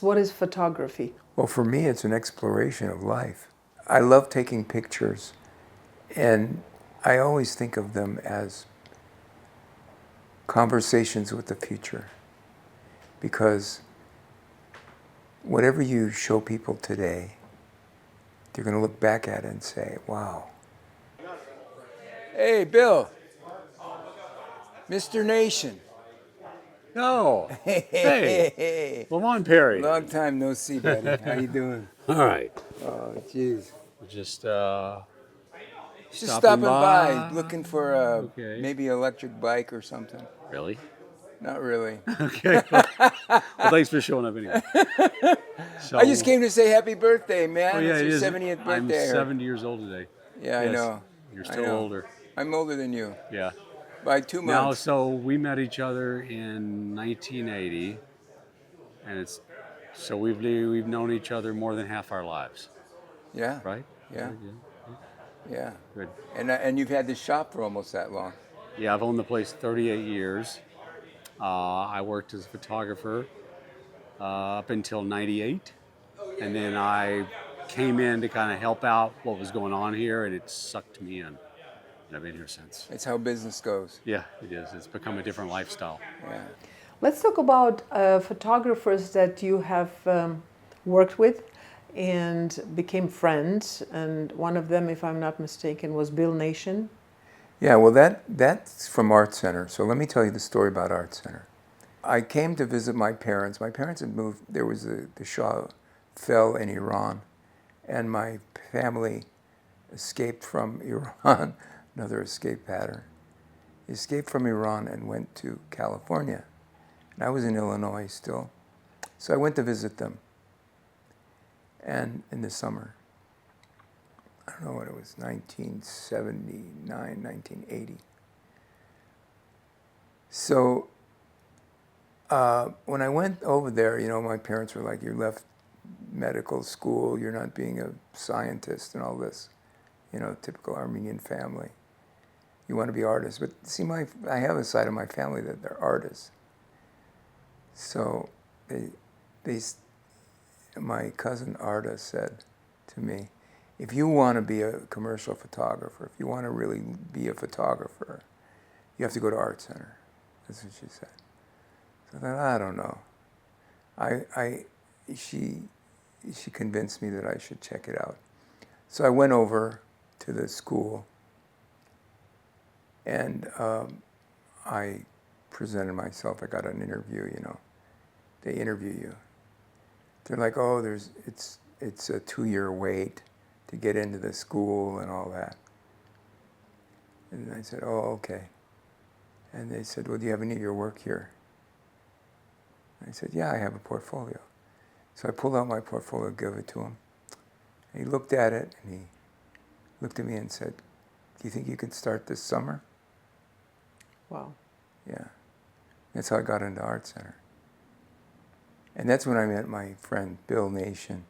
what is photography? Well, for me, it's an exploration of life. I love taking pictures, and I always think of them as conversations with the future, because whatever you show people today, they're going to look back at it and say, wow. Hey, Bill. Mr. Nation. No. Hey. Hey. Levon Parian. Long time no see, buddy. How you doing? All right. Oh, jeez. Just Stopping by, by. looking for Okay. maybe electric bike or something. Really? Not really. Okay. Well, thanks for showing up anyway. So, I just came to say happy birthday, man. Oh, yeah, it's it your is. 70th birthday. I'm I heard. 70 years old today. Yeah, Yes. I know. You're I still know. older. I'm older than you. Yeah. By 2 Now, months. so we met each other in 1980, and so we've known each other more than half our lives, Yeah. right? Yeah. Yeah. Good. And you've had this shop for almost that long. Yeah, I've owned the place 38 years. I worked as a photographer up until 98. And then I came in to kind of help out what was going on here, and it sucked me in. And I've been here since. It's how business goes. Yeah, it is. It's become a different lifestyle. Yeah. Let's talk about photographers that you have worked with and became friends. And one of them, if I'm not mistaken, was Bill Nation. Yeah, well, that's from Art Center. So let me tell you the story about Art Center. I came to visit my parents. My parents had moved. There was the Shah fell in Iran, and my family escaped from Iran, another escape pattern. Escaped from Iran and went to California. And I was in Illinois still. So I went to visit them. And in the summer, I don't know what it was, 1979, 1980. So when I went over there, you know, my parents were like, you left medical school, you're not being a scientist and all this, you know, typical Armenian family. You want to be artists. But see, I have a side of my family that they're artists. So my cousin Arda said to me, if you want to be a commercial photographer, if you want to really be a photographer, you have to go to Art Center. That's what she said. So I thought, I don't know. She convinced me that I should check it out. So I went over to the school, and I presented myself. I got an interview, you know. They interview you. They're like, oh, it's a 2-year wait to get into the school and all that. And I said, oh, okay. And they said, well, do you have any of your work here? I said, yeah, I have a portfolio. So I pulled out my portfolio, gave it to him. And he looked at it, and he looked at me and said, do you think you could start this summer? Wow. Yeah. That's how I got into Art Center. And that's when I met my friend Bill Nation,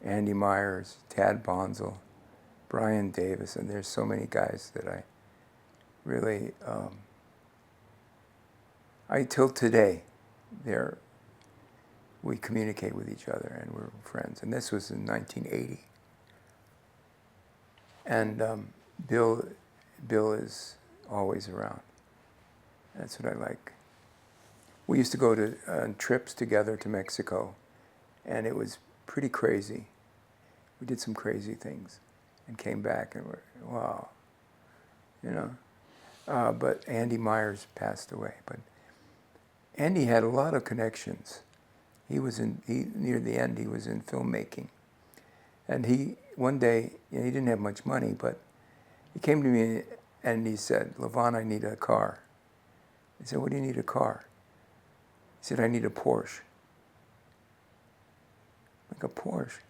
Andy Myers, Tad Bonzel, Brian Davis, and there's so many guys that I really, till today, we communicate with each other and we're friends. And this was in 1980. And Bill is always around. That's what I like. We used to go on trips together to Mexico, and it was pretty crazy. We did some crazy things and came back and we're, wow, you know. But Andy Myers passed away. But Andy had a lot of connections. Near the end, he was in filmmaking. And one day, you know, he didn't have much money, but he came to me and he said, Levon, I need a car. I said, what do you need a car? He said, I need a Porsche. Like, a Porsche?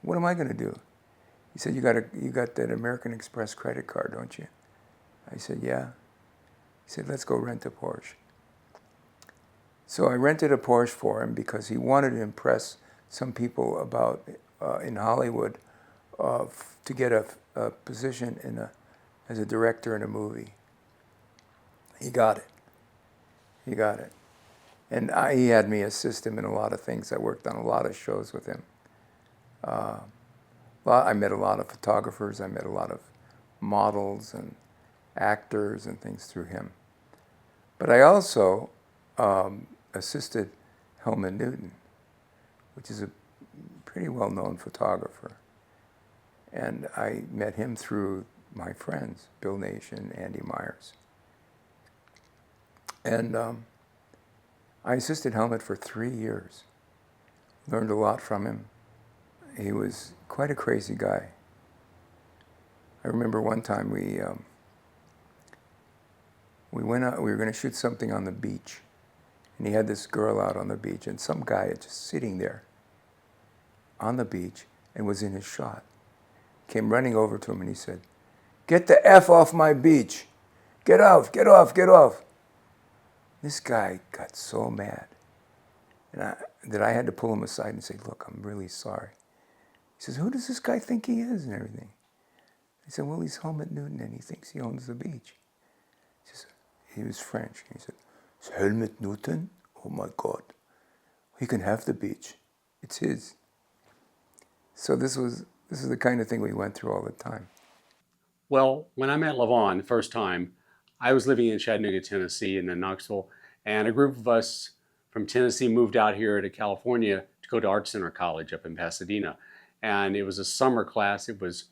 What am I going to do? He said, you got that American Express credit card, don't you? I said, yeah. He said, let's go rent a Porsche. So I rented a Porsche for him because he wanted to impress some people about in Hollywood to get a position as a director in a movie. He got it. And he had me assist him in a lot of things. I worked on a lot of shows with him. Well, I met a lot of photographers. I met a lot of models and actors and things through him. But I also assisted Helmut Newton, which is a pretty well-known photographer. And I met him through my friends, Bill Nation, Andy Myers. And I assisted Helmut for 3 years. Learned a lot from him. He was quite a crazy guy. I remember one time we went out, we were going to shoot something on the beach. And he had this girl out on the beach, and some guy just sitting there on the beach and was in his shot. Came running over to him and he said, "Get the F off my beach. Get off, get off, get off." This guy got so mad that I had to pull him aside and say, "Look, I'm really sorry." He says, "Who does this guy think he is?" and everything. I said, "Well, he's Helmut Newton and he thinks he owns the beach." He says, he was French. He said, "It's Helmut Newton? Oh my God. He can have the beach. It's his." So this is the kind of thing we went through all the time. Well, when I met Levon the first time, I was living in Chattanooga, Tennessee, and then Knoxville, and a group of us from Tennessee moved out here to California to go to Art Center College up in Pasadena. And it was a summer class. It was,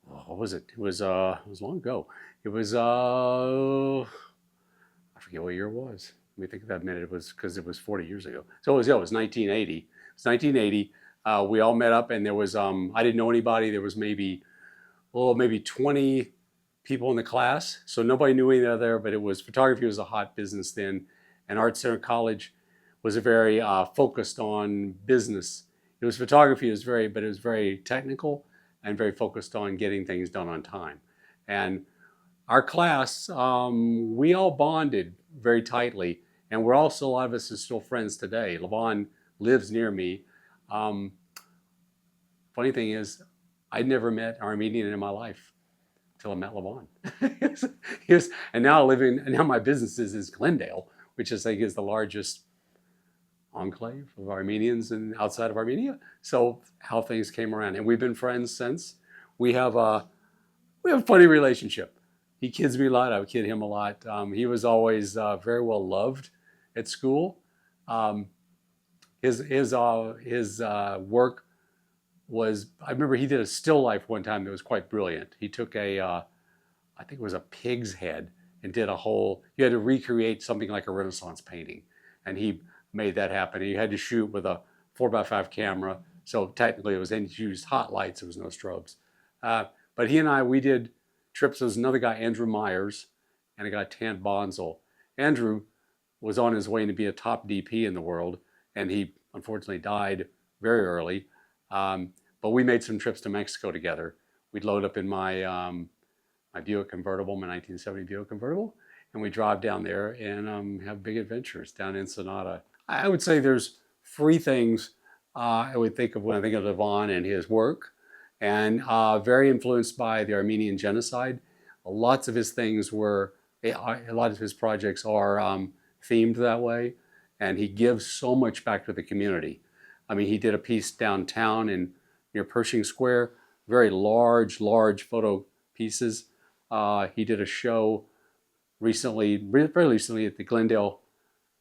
what was it? It was long ago. It was, I forget what year it was. Let me think of that minute. It was, because it was 40 years ago. So it was 1980. It was 1980. We all met up, and there was, I didn't know anybody. There was maybe 20 people in the class. So nobody knew any other, but photography was a hot business then. And Art Center College was a very focused on business. It was photography, but it was very technical and very focused on getting things done on time. And our class, we all bonded very tightly, and a lot of us are still friends today. Levon lives near me. Funny thing is, I'd never met an Armenian in my life until I met Levon. And now my business is Glendale, which I think is the largest enclave of Armenians and outside of Armenia. So how things came around, and we've been friends since. We have a funny relationship. He kids me a lot. I would kid him a lot. He was always very well loved at school. His work was, I remember he did a still life one time that was quite brilliant. He took I think it was a pig's head, and did you had to recreate something like a Renaissance painting. And he made that happen. He had to shoot with a 4x5 camera. So technically he used hot lights, there was no strobes. But he and we did trips. There was another guy, Andrew Myers, and a guy, Tant Bonsall. Andrew was on his way to be a top DP in the world, and he unfortunately died very early. But we made some trips to Mexico together. We'd load up in my Buick convertible, my 1970 Buick convertible, and we drive down there and have big adventures down Ensenada. I would say there's 3 things I would think of when I think of Levon and his work, and very influenced by the Armenian genocide. Lots of his things a lot of his projects are themed that way, and he gives so much back to the community. I mean, he did a piece downtown near Pershing Square, very large photo pieces. He did a show very recently at the Glendale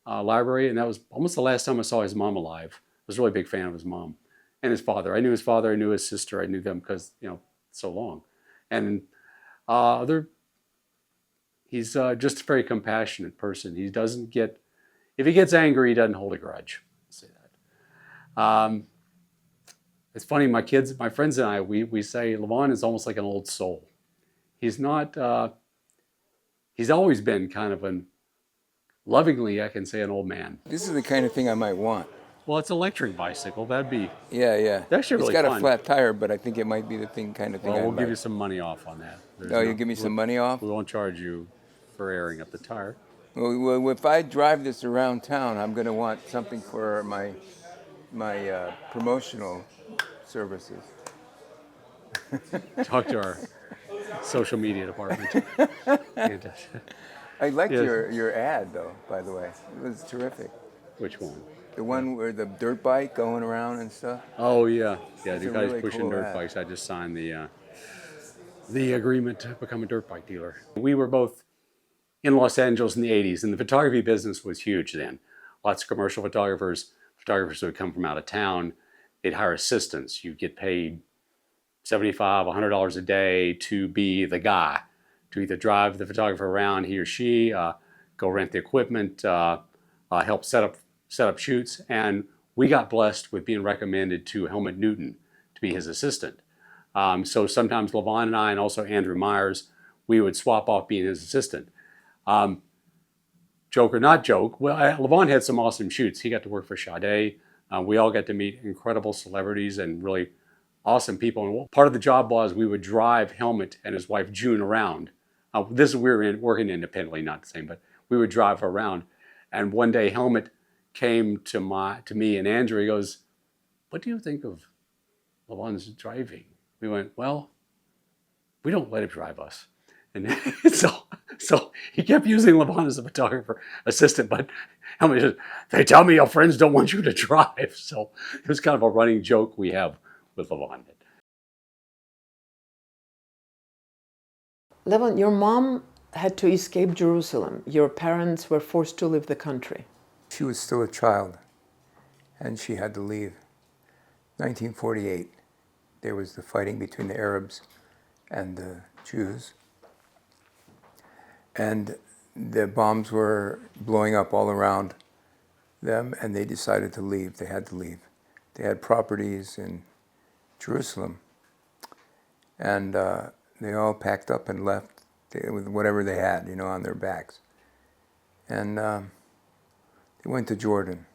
Library, and that was almost the last time I saw his mom alive. I was a really big fan of his mom and his father. I knew his father, I knew his sister, I knew them because, so long. And he's just a very compassionate person. He doesn't if he gets angry, he doesn't hold a grudge. I'll say that. It's funny, my friends and I, we say Levon is almost like an old soul. He's not, he's always been kind of lovingly, I can say, an old man. This is the kind of thing I might want. Well, it's an electric bicycle. That'd be... Yeah. That's actually really fun. It's got a flat tire, but I think it might be the kind of thing Well, we'll give you some money off on that. You'll give me some money off? We won't charge you for airing up the tire. Well, if I drive this around town, I'm going to want something for my promotional services. Talk to our social media department. I liked your ad, though, by the way. It was terrific. Which one? The one where the dirt bike going around and stuff. Oh yeah, yeah. It's You a guys really pushing cool dirt ad. bikes. I just signed the agreement to become a dirt bike dealer. We were both in Los Angeles in the '80s, and the photography business was huge then. Lots of commercial photographers who would come from out of town. They'd hire assistants. You'd get paid $75, $100 a day to be the guy, to either drive the photographer around, he or she, go rent the equipment, help set up shoots. And we got blessed with being recommended to Helmut Newton to be his assistant. So sometimes Levon and I, and also Andrew Myers, we would swap off being his assistant. Joke or not joke, well, Levon had some awesome shoots. He got to work for Sade. We all got to meet incredible celebrities and really awesome people. And part of the job was we would drive Helmut and his wife June around. This is we were working independently, not the same, but we would drive around. And one day Helmut came to me and Andrew. He goes, "What do you think of Levon's driving?" We went, "Well, we don't let him drive us." And so he kept using Levon as a photographer assistant, but Helmut said, "They tell me your friends don't want you to drive." So it was kind of a running joke we have with Levon. Levon, your mom had to escape Jerusalem. Your parents were forced to leave the country. She was still a child, and she had to leave. 1948, there was the fighting between the Arabs and the Jews, and the bombs were blowing up all around them, and they decided to leave. They had to leave. They had properties in Jerusalem, and they all packed up and left with whatever they had, on their backs. And they went to Jordan,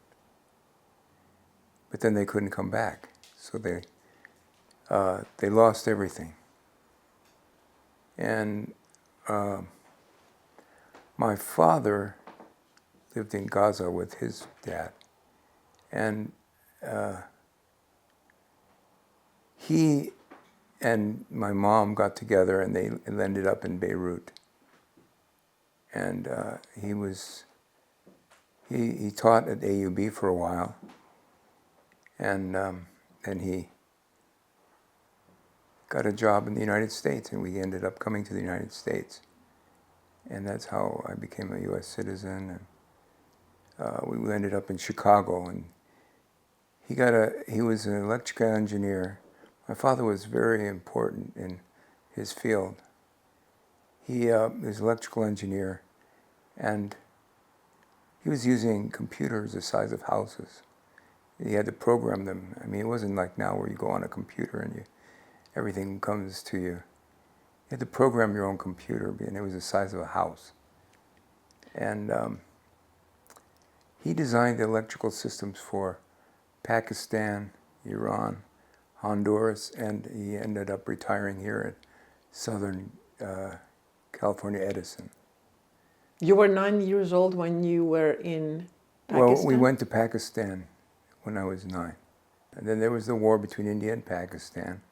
but then they couldn't come back, so they lost everything. And my father lived in Gaza with his dad, and he and my mom got together, and they ended up in Beirut. And he taught at AUB for a while, and he got a job in the United States, and we ended up coming to the United States. And that's how I became a U.S. citizen. And we ended up in Chicago, and he was an electrical engineer. My father was very important in his field. He was an electrical engineer, and he was using computers the size of houses. He had to program them. I mean, it wasn't like now where you go on a computer and everything comes to you. You had to program your own computer, and it was the size of a house. And he designed the electrical systems for Pakistan, Iran, Honduras, and he ended up retiring here at Southern California Edison. You were 9 years old when you were in Pakistan? Well, we went to Pakistan when I was 9. And then there was the war between India and Pakistan,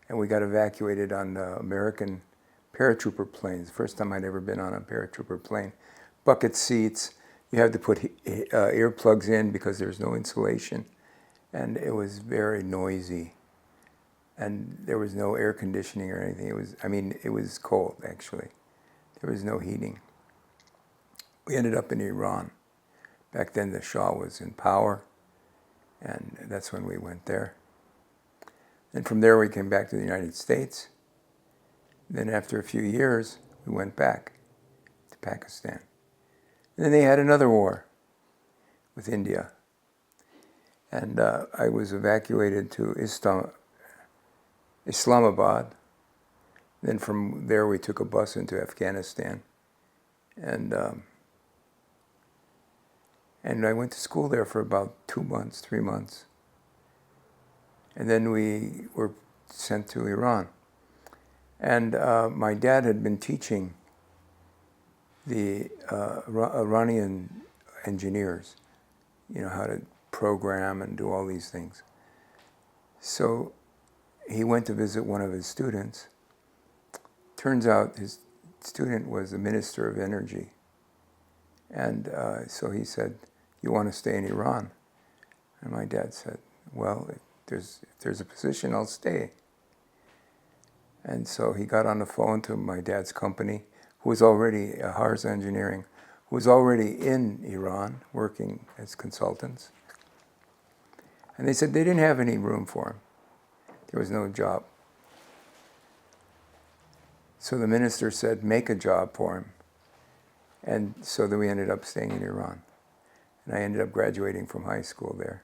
and we got evacuated on the American paratrooper planes. First time I'd ever been on a paratrooper plane. Bucket seats. You had to put earplugs in because there's no insulation, and it was very noisy. And there was no air conditioning or anything. It was cold, actually. There was no heating. We ended up in Iran. Back then the Shah was in power, and that's when we went there. And from there we came back to the United States. Then after a few years, we went back to Pakistan. And then they had another war with India. And I was evacuated to Islamabad. Then from there we took a bus into Afghanistan. And I went to school there for about 2 months, 3 months. And then we were sent to Iran. And my dad had been teaching the Iranian engineers, how to program and do all these things. So he went to visit one of his students. Turns out his student was the Minister of Energy. And so he said, you want to stay in Iran? And my dad said, well, if there's a position, I'll stay. And so he got on the phone to my dad's company, who was already, Harza Engineering, who was already in Iran working as consultants. And they said they didn't have any room for him. There was no job. So the minister said, make a job for him. And so then we ended up staying in Iran. And I ended up graduating from high school there.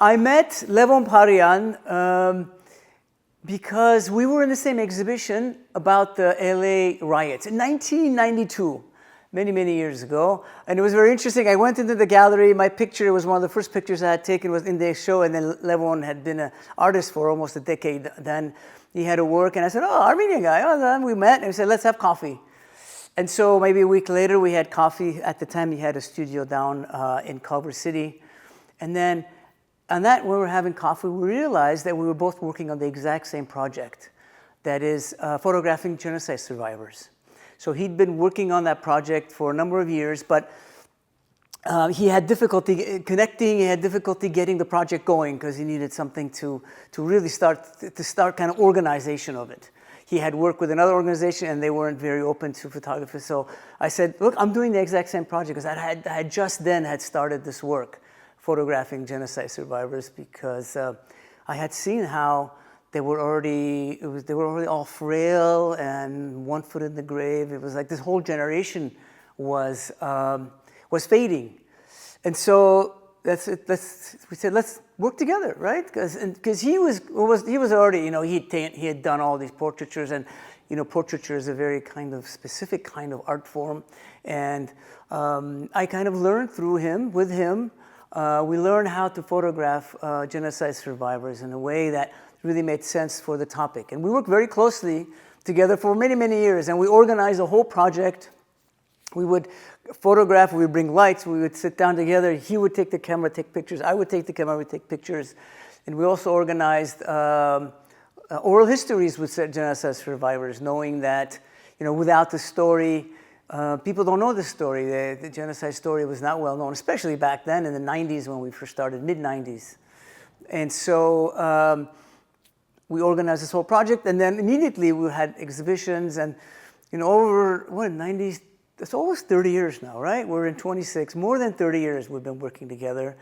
I met Levon Parian because we were in the same exhibition about the LA riots in 1992, many, many years ago. And it was very interesting. I went into the gallery. My picture was one of the first pictures I had taken was in the show. And then Levon had been an artist for almost a decade. Then he had a work. And I said, oh, Armenian guy. Oh, then we met. And we said, let's have coffee. And so maybe a week later, we had coffee. At the time, he had a studio down in Culver City. And then on that, when we were having coffee, we realized that we were both working on the exact same project, that is photographing genocide survivors. So he'd been working on that project for a number of years, but he had difficulty connecting, he had difficulty getting the project going because he needed something to really start kind of organization of it. He had worked with another organization and they weren't very open to photography. So I said, look, I'm doing the exact same project because I had just then had started this work, photographing genocide survivors, because I had seen how they were already all frail and one foot in the grave. It was like this whole generation was fading, and so we said let's work together, right? Because he was already, he had done all these portraitures, and portraiture is a very kind of specific kind of art form, and I kind of learned with him. We learned how to photograph genocide survivors in a way that really made sense for the topic. And we worked very closely together for many, many years. And we organized a whole project. We would photograph, we would bring lights, we would sit down together. He would take the camera, take pictures. I would take the camera, we would take pictures. And we also organized oral histories with genocide survivors, knowing that, without the story, people don't know the story. The genocide story was not well known, especially back then in the 90s when we first started, mid-90s. And so we organized this whole project, and then immediately we had exhibitions, and over 90s, it's almost 30 years now, right? We're in 26, more than 30 years we've been working together.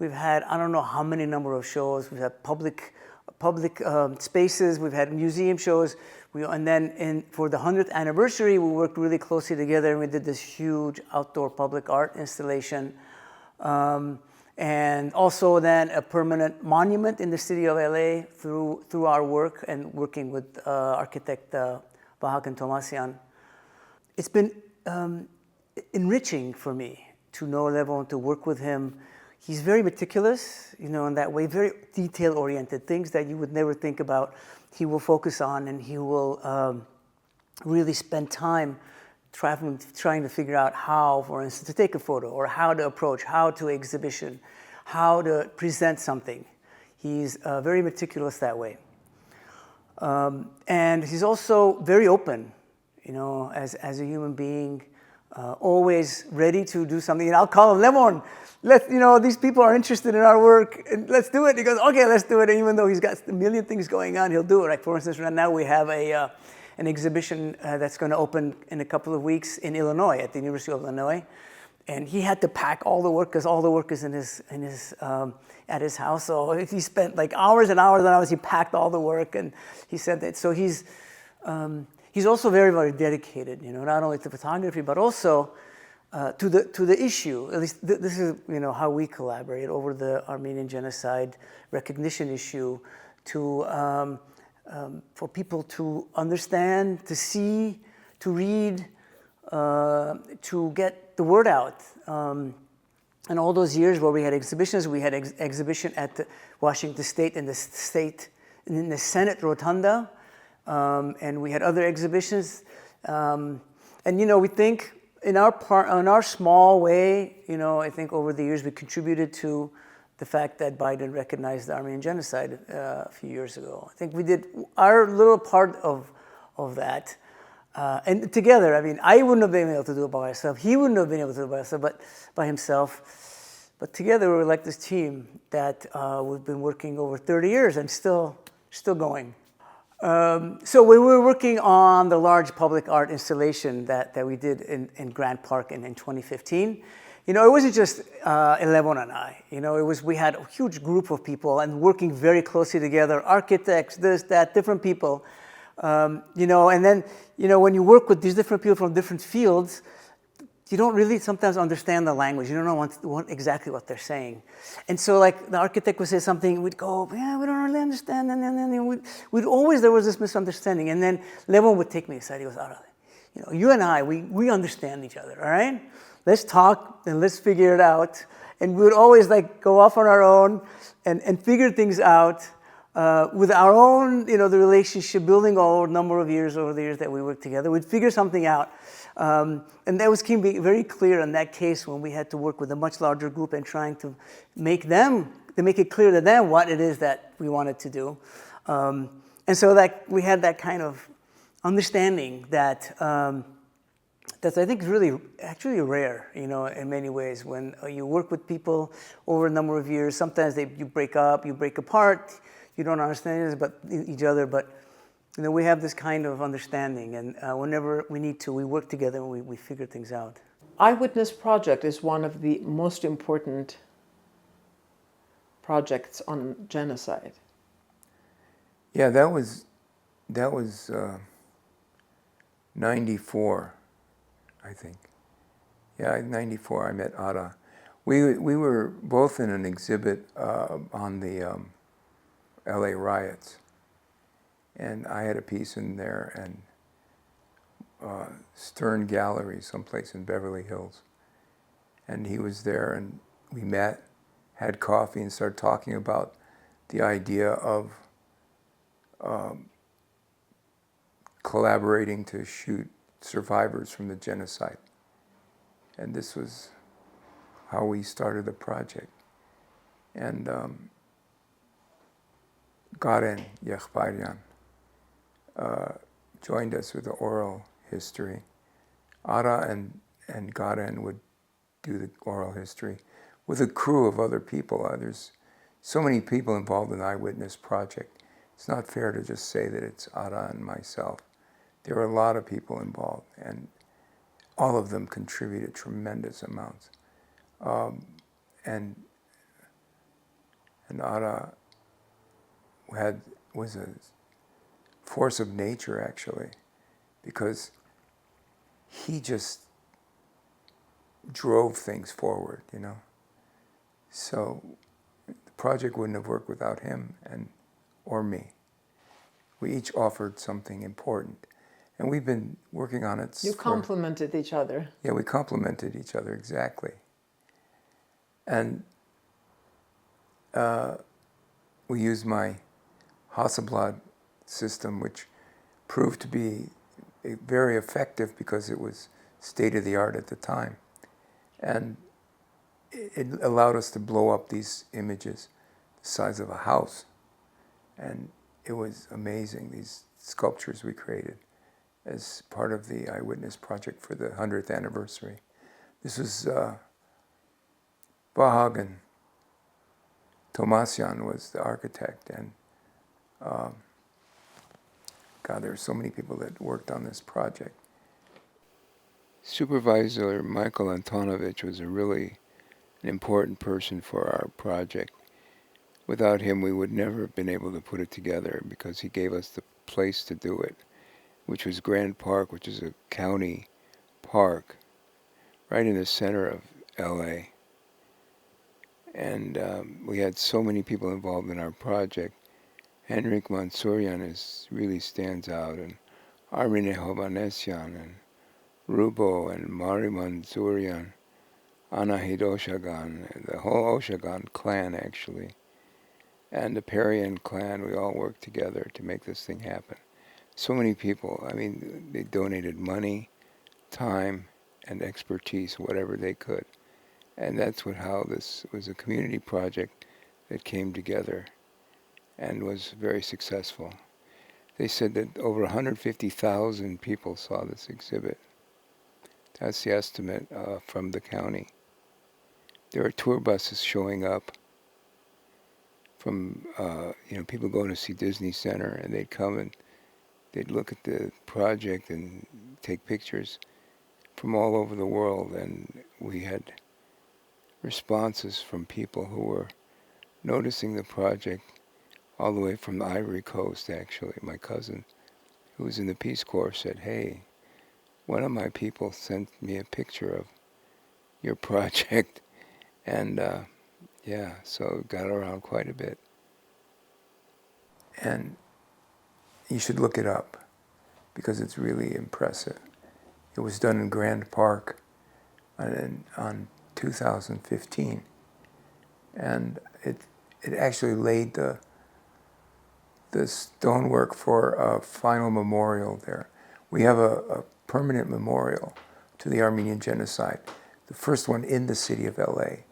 We've had, I don't know how many number of shows. We've had public spaces, we've had museum shows. And then for the 100th anniversary, we worked really closely together, and we did this huge outdoor public art installation. And also then a permanent monument in the city of LA through our work and working with architect Vahakan Tomasyan. It's been enriching for me to know Levon, to work with him. He's very meticulous, in that way, very detail-oriented, things that you would never think about. He will focus on, and he will really spend time trying to figure out how, for instance, to take a photo, or how to approach, how to exhibition, how to present something. He's very meticulous that way. And he's also very open, as a human being, always ready to do something. And I'll call him, Levon, these people are interested in our work, and let's do it. He goes, okay, let's do it. And even though he's got a million things going on, he'll do it. Like, for instance, right now we have an exhibition that's going to open in a couple of weeks in Illinois, at the University of Illinois. And he had to pack all the work because all the work is at his house. So he spent like hours and hours and hours. He packed all the work, and he said that. So he's also very, very dedicated. Not only to photography but also to the issue. At least this is how we collaborate over the Armenian genocide recognition issue, to for people to understand, to see, to read, to get the word out. And all those years where we had exhibitions, we had exhibition at the Washington State in the Senate Rotunda, and we had other exhibitions. And we think in our small way, I think over the years we contributed to the fact that Biden recognized the Armenian genocide a few years ago. I think we did our little part of that. And together, I wouldn't have been able to do it by myself. He wouldn't have been able to do it by himself. But together, we were like this team that we've been working over 30 years and still going. So when we were working on the large public art installation that we did in Grant Park in 2015, it wasn't just Levon and I. We had a huge group of people and working very closely together, architects, this, that, different people. And then, when you work with these different people from different fields, you don't really sometimes understand the language. You don't know exactly what they're saying. And so, like, the architect would say something, we'd go, yeah, we don't really understand. And then there was this misunderstanding. And then Levon would take me aside. He goes, Ara, you and I, we understand each other, all right? Let's talk and let's figure it out. And we would always, go off on our own and figure things out. With our own, the relationship, building over the years that we worked together, we'd figure something out. And that became very clear in that case when we had to work with a much larger group and trying to make it clear to them what it is that we wanted to do. And so we had that kind of understanding that I think is really actually rare, in many ways. When you work with people over a number of years, sometimes you break up, you break apart. You don't understand each other, but we have this kind of understanding, and whenever we need to, we work together and we figure things out. Eyewitness Project is one of the most important projects on genocide. Yeah, that was 94, I think. Yeah, 94. I met Ada. We were both in an exhibit on the LA riots, and I had a piece in there, and Stern Gallery, someplace in Beverly Hills, and he was there, and we met, had coffee, and started talking about the idea of collaborating to shoot survivors from the genocide, and this was how we started the project. And Levon Parian joined us with the oral history. Ada and Levon would do the oral history with a crew of other people. There's so many people involved in the Eyewitness Project. It's not fair to just say that it's Ada and myself. There were a lot of people involved, and all of them contributed tremendous amounts. And Ada was a force of nature, actually, because he just drove things forward, So the project wouldn't have worked without him or me. We each offered something important, and we've been working on it. You complemented each other. Yeah, we complemented each other, exactly. And we used my Hasselblad system, which proved to be very effective because it was state-of-the-art at the time. And it allowed us to blow up these images the size of a house. And it was amazing, these sculptures we created as part of the Eyewitness Project for the 100th anniversary. This was Vahagan. Tomasian was the architect, and God, there are so many people that worked on this project. Supervisor Michael Antonovich was an important person for our project. Without him, we would never have been able to put it together because he gave us the place to do it, which was Grant Park, which is a county park right in the center of LA. And we had so many people involved in our project. Henrik Mansourian really stands out, and Armine Hovanesyan, and Rubo, and Mari Mansourian, Anahid Oshagan, the whole Oshagan clan actually, and the Parian clan, we all worked together to make this thing happen. So many people, I mean, they donated money, time, and expertise, whatever they could. And that's how this was a community project that came together and was very successful. They said that over 150,000 people saw this exhibit. That's the estimate from the county. There are tour buses showing up from, people going to see Disney Center, and they'd come and they'd look at the project and take pictures from all over the world. And we had responses from people who were noticing the project all the way from the Ivory Coast, actually. My cousin, who was in the Peace Corps, said, "Hey, one of my people sent me a picture of your project." And so it got around quite a bit. And you should look it up because it's really impressive. It was done in Grand Park on 2015. And it actually laid the stonework for a final memorial there. We have a permanent memorial to the Armenian genocide, the first one in the city of LA,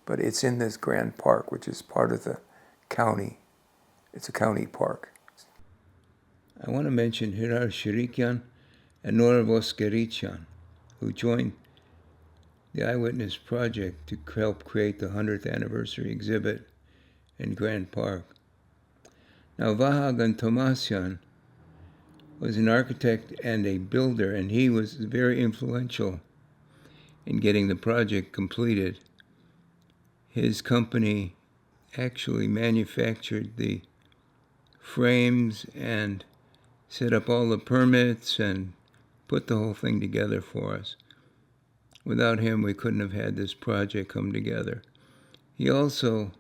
but it's in this Grand Park, which is part of the county. It's a county park. I want to mention Hirar Shirikian and Nora Voskericyan, who joined the Eyewitness Project to help create the 100th anniversary exhibit in Grand Park. Now, Vahagan Tomasyan was an architect and a builder, and he was very influential in getting the project completed. His company actually manufactured the frames and set up all the permits and put the whole thing together for us. Without him, we couldn't have had this project come together. He also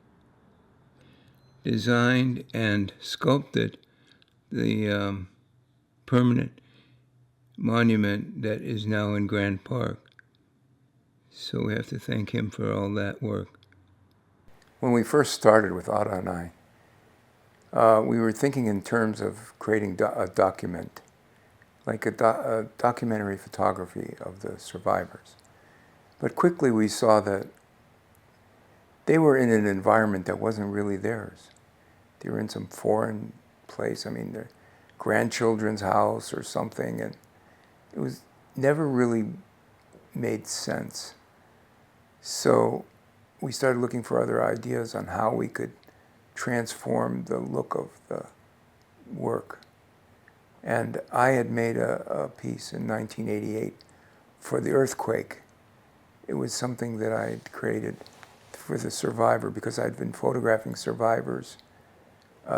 designed and sculpted the permanent monument that is now in Grand Park. So we have to thank him for all that work. When we first started with Ada and I, we were thinking in terms of creating a document, like a documentary photography of the survivors. But quickly we saw that they were in an environment that wasn't really theirs. They were in some foreign place, their grandchildren's house or something, and it was never really made sense. So we started looking for other ideas on how we could transform the look of the work. And I had made a piece in 1988 for the earthquake. It was something that I had created for the survivor because I'd been photographing survivors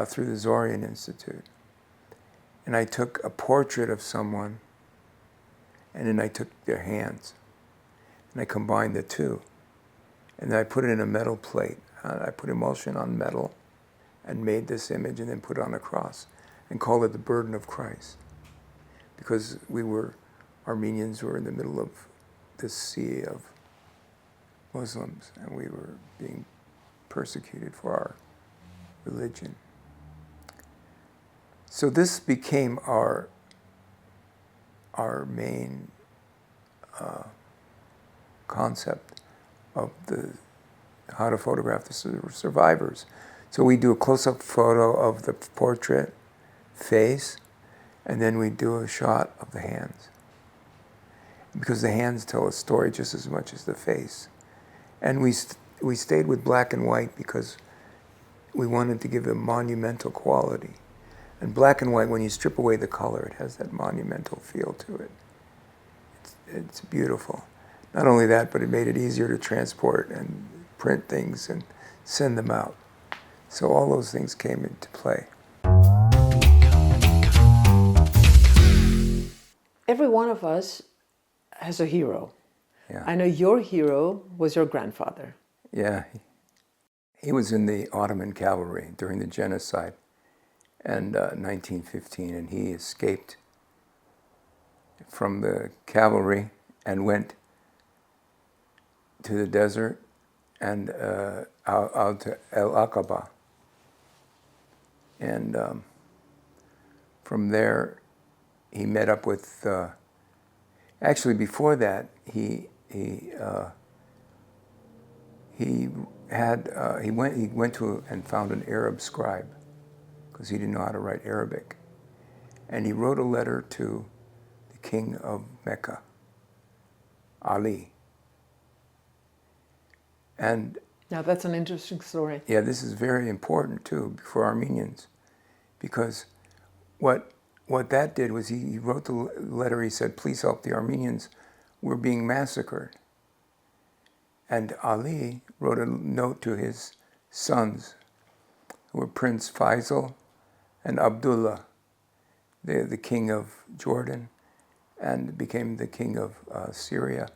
through the Zorian Institute. And I took a portrait of someone, and then I took their hands, and I combined the two. And then I put it in a metal plate. I put emulsion on metal and made this image and then put it on a cross and called it the burden of Christ. Because Armenians were in the middle of this sea of Muslims, and we were being persecuted for our religion. So this became our main concept of how to photograph the survivors. So we do a close-up photo of the portrait face, and then we do a shot of the hands. Because the hands tell a story just as much as the face. And we stayed with black and white because we wanted to give a monumental quality. And black and white, when you strip away the color, it has that monumental feel to it. It's beautiful. Not only that, but it made it easier to transport and print things and send them out. So all those things came into play. Every one of us has a hero. Yeah. I know your hero was your grandfather. Yeah. He was in the Ottoman cavalry during the genocide in 1915, and he escaped from the cavalry and went to the desert and out to El Aqaba. And from there, he met up with. Actually, before that, he went to and found an Arab scribe because he didn't know how to write Arabic, and he wrote a letter to the king of Mecca, Ali. And now that's an interesting story. yeah, this is very important too for Armenians, because what that did was he wrote the letter. He said, "Please help the Armenians. We're being massacred." And Ali wrote a note to his sons, who were Prince Faisal and Abdullah, the king of Jordan, and became the king of Syria.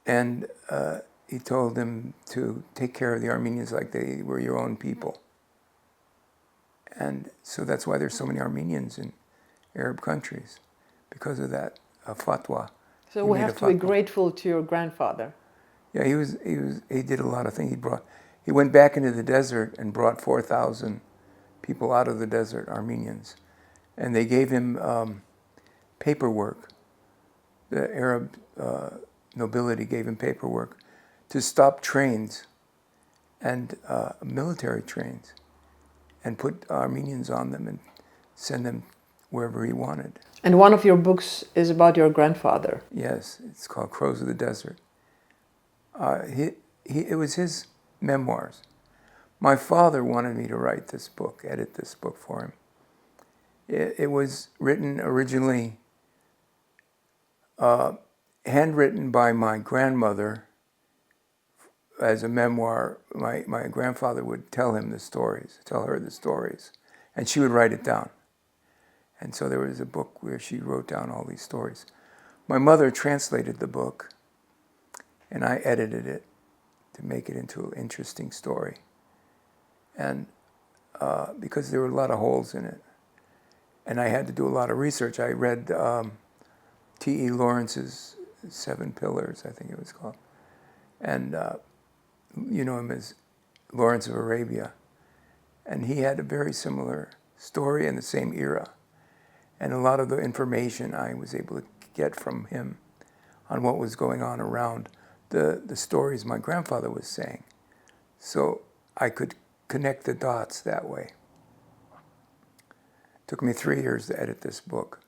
And he told them to take care of the Armenians like they were your own people. And so that's why there's so many Armenians in Arab countries, because of that fatwa. So we have to be grateful to your grandfather. Yeah, he did a lot of things. He went back into the desert and brought 4,000 people out of the desert, Armenians, and they gave him paperwork. The Arab nobility gave him paperwork to stop trains and military trains and put Armenians on them and send them wherever he wanted. And one of your books is about your grandfather. Yes, it's called Crows of the Desert. It was his memoirs. My father wanted me to write this book, edit this book for him. It was written originally, handwritten by my grandmother as a memoir. My grandfather would tell her the stories, and she would write it down. And so there was a book where she wrote down all these stories. My mother translated the book, and I edited it to make it into an interesting story. And because there were a lot of holes in it, and I had to do a lot of research. I read T.E. Lawrence's 7 Pillars, I think it was called. And you know him as Lawrence of Arabia. And he had a very similar story in the same era. And a lot of the information I was able to get from him on what was going on around the stories my grandfather was saying. So I could connect the dots that way. It took me 3 years to edit this book,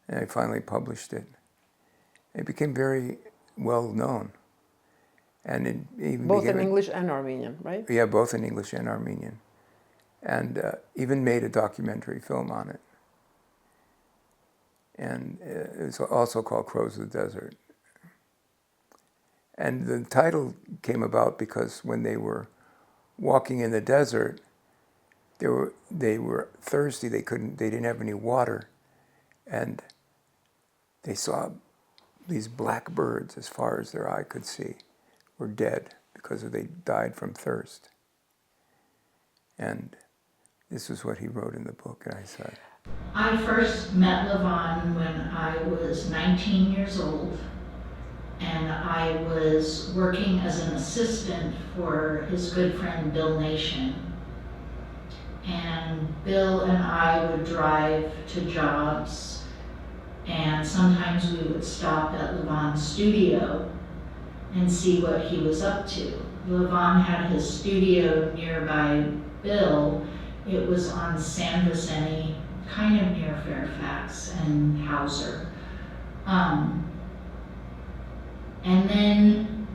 and I finally published it. It became very well known. And it even both in English and Armenian, right? Yeah, both in English and Armenian. And even made a documentary film on it. And it's also called Crows of the Desert. And the title came about because when they were walking in the desert, they were thirsty. They didn't have any water, and they saw these black birds as far as their eye could see were dead because they died from thirst. And this is what he wrote in the book, and I said. I first met Levon when I was 19 years old, and I was working as an assistant for his good friend Bill Nation. And Bill and I would drive to jobs, and sometimes we would stop at Levon's studio and see what he was up to. Levon had his studio nearby Bill. It was on San Vicente, kind of near Fairfax and Hauser. And then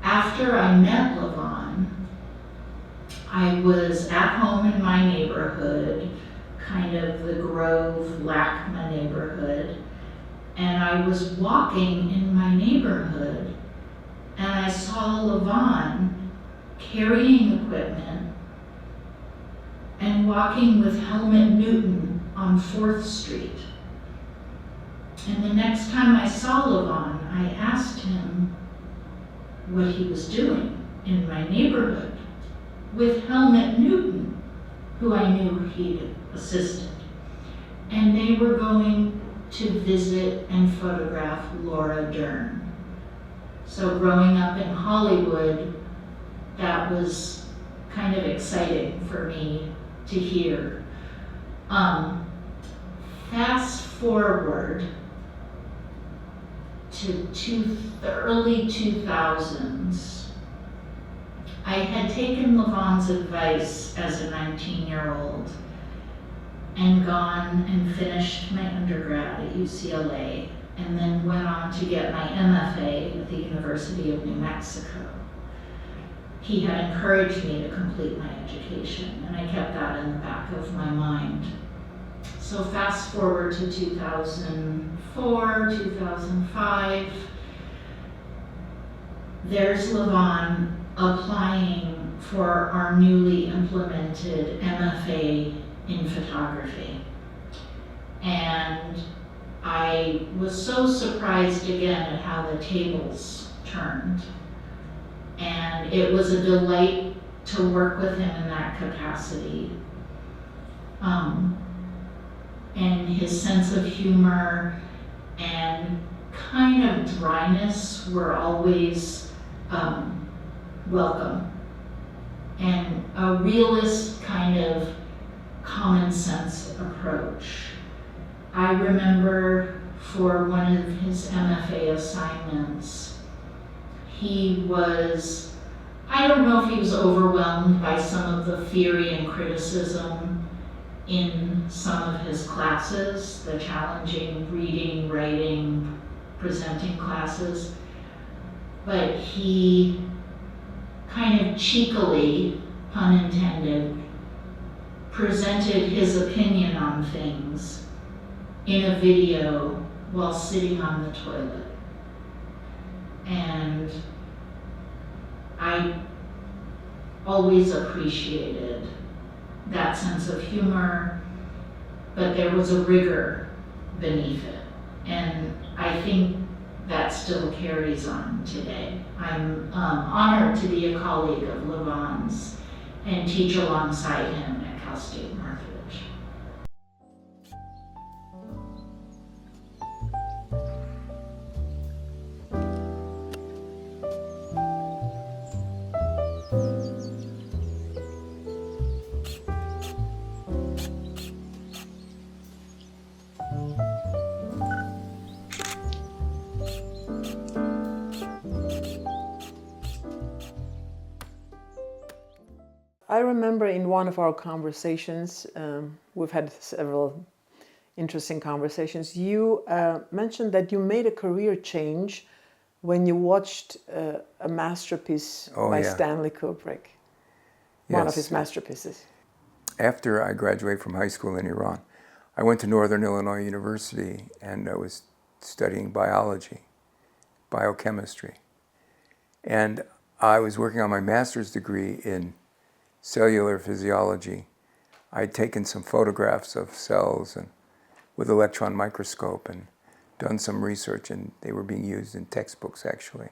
after I met Levon, I was at home in my neighborhood, kind of the Grove, LACMA neighborhood, and I was walking in my neighborhood, and I saw Levon carrying equipment and walking with Helmut Newton on 4th Street. And the next time I saw Levon, I asked him what he was doing in my neighborhood with Helmut Newton, who I knew he'd assisted. And they were going to visit and photograph Laura Dern. So growing up in Hollywood, that was kind of exciting for me to hear. Fast forward to the early 2000s, I had taken Levon's advice as a 19-year-old and gone and finished my undergrad at UCLA, and then went on to get my MFA at the University of New Mexico. He had encouraged me to complete my education, and I kept that in the back of my mind. So fast forward to 2004, 2005, there's Levon applying for our newly implemented MFA in photography. And I was so surprised again at how the tables turned. And it was a delight to work with him in that capacity. And his sense of humor and kind of dryness were always welcome. And a realist kind of common sense approach. I remember for one of his MFA assignments, he was, I don't know if he was overwhelmed by some of the theory and criticism in some of his classes, the challenging reading, writing, presenting classes, but he kind of cheekily, pun intended, presented his opinion on things in a video while sitting on the toilet. And I always appreciated that sense of humor, but there was a rigor beneath it. And I think that still carries on today. I'm honored to be a colleague of Levon's and teach alongside him at Cal State Northridge. I remember in one of our conversations, we've had several interesting conversations, you mentioned that you made a career change when you watched a masterpiece by Stanley Kubrick, one of his masterpieces. After I graduated from high school in Iran, I went to Northern Illinois University and I was studying biology, biochemistry. And I was working on my master's degree in cellular physiology. I'd taken some photographs of cells and with electron microscope and done some research, and they were being used in textbooks actually.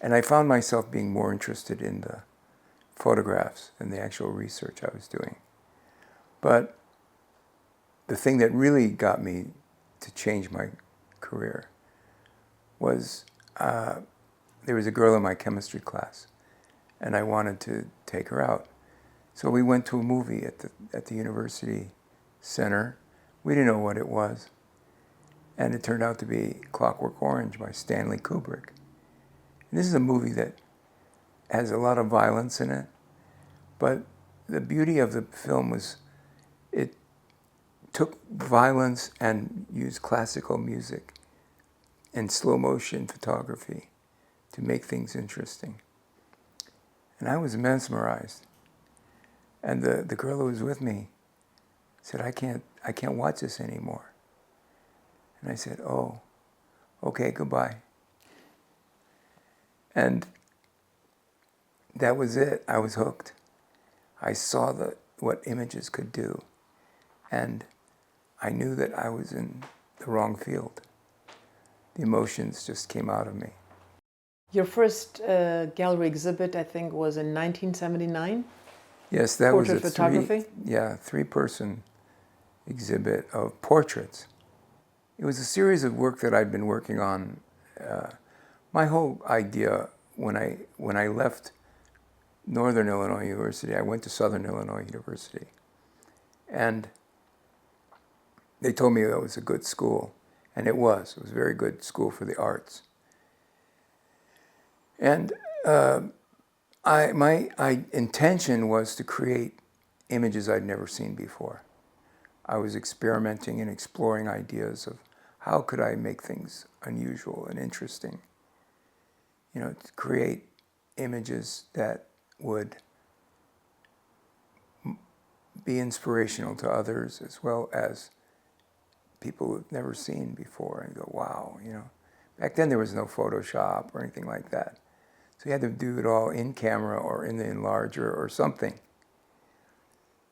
And I found myself being more interested in the photographs than the actual research I was doing. But the thing that really got me to change my career was there was a girl in my chemistry class, and I wanted to take her out. So we went to a movie at the University Center. We didn't know what it was. And it turned out to be Clockwork Orange by Stanley Kubrick. And this is a movie that has a lot of violence in it, but the beauty of the film was it took violence and used classical music and slow motion photography to make things interesting. And I was mesmerized. And the girl who was with me said, I can't watch this anymore. And I said, oh, okay, goodbye. And that was it. I was hooked. I saw what images could do. And I knew that I was in the wrong field. The emotions just came out of me. Your first gallery exhibit, I think, was in 1979? Yes, that was a photography? three-person exhibit of portraits. It was a series of work that I'd been working on. My whole idea when I left Northern Illinois University, I went to Southern Illinois University, and they told me it was a good school, and it was. It was a very good school for the arts. And my intention was to create images I'd never seen before. I was experimenting and exploring ideas of how could I make things unusual and interesting. You know, to create images that would be inspirational to others as well as people who've never seen before and go, wow, you know. Back then there was no Photoshop or anything like that. So you had to do it all in camera or in the enlarger or something.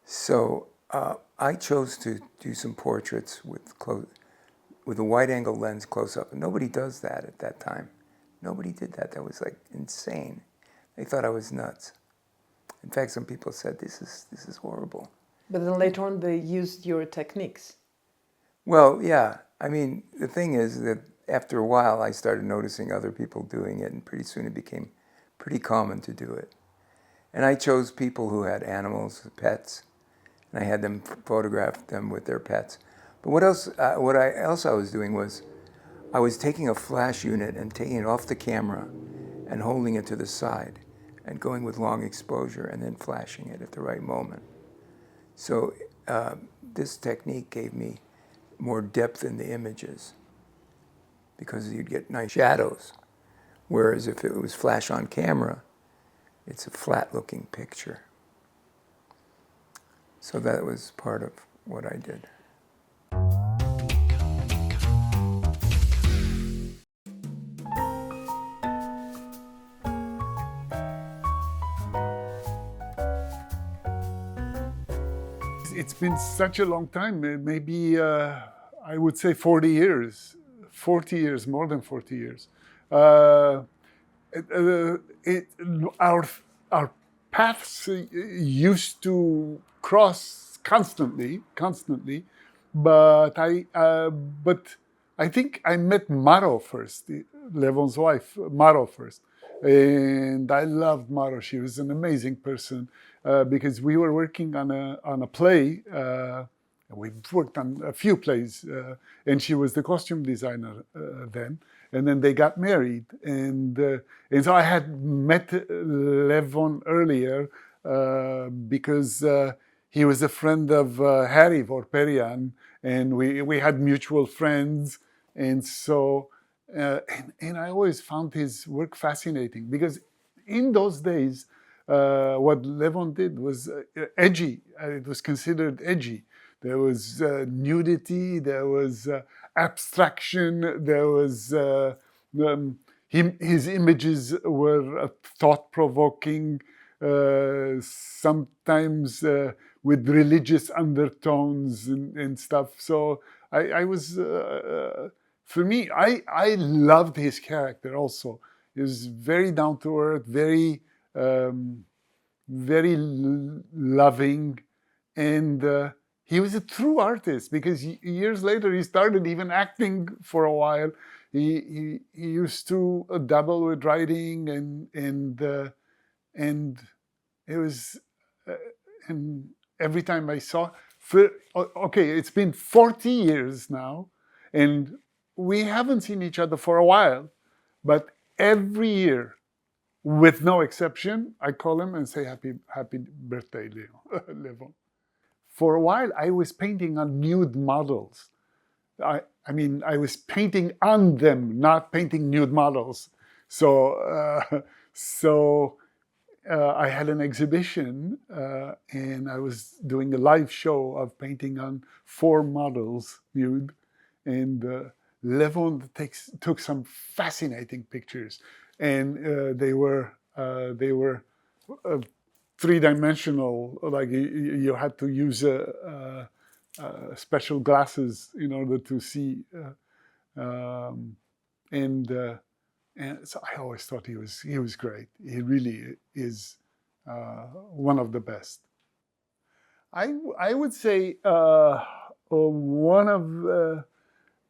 So I chose to do some portraits with a wide-angle lens close-up. And nobody does that at that time. Nobody did that. That was like insane. They thought I was nuts. In fact, some people said, this is horrible. But then later on, they used your techniques. Well, yeah. I mean, the thing is that after a while, I started noticing other people doing it, and pretty soon it became pretty common to do it. And I chose people who had animals, pets, and I had them photograph them with their pets. But what else I was doing was I was taking a flash unit and taking it off the camera and holding it to the side and going with long exposure and then flashing it at the right moment. So this technique gave me more depth in the images because you'd get nice shadows. Whereas if it was flash on camera, it's a flat-looking picture. So that was part of what I did. It's been such a long time, maybe I would say 40 years, 40 years, more than 40 years. Our paths used to cross constantly, but I think I met Maro first, Levon's wife, Maro first. And I loved Maro. She was an amazing person because we were working on a play. We worked on a few plays, and she was the costume designer then. And then they got married, and so I had met Levon earlier because he was a friend of Levon Parian, and we had mutual friends, and so. And I always found his work fascinating because in those days, what Levon did was edgy. It was considered edgy. There was nudity, there was abstraction, there was his images were thought-provoking, sometimes with religious undertones and stuff. So I was. For me, I loved his character also. He was very down to earth, very loving, and he was a true artist because years later he started even acting for a while. He used to dabble with writing and it was and every time I saw, it's been 40 years now, and we haven't seen each other for a while, but every year, with no exception, I call him and say, happy birthday, Levon. For a while, I was painting on nude models. I was painting on them, not painting nude models. So I had an exhibition, and I was doing a live show of painting on 4 models nude, and Levon took some fascinating pictures, and they were 3-dimensional. Like you had to use special glasses in order to see, and so I always thought he was great. He really is one of the best. I would say one of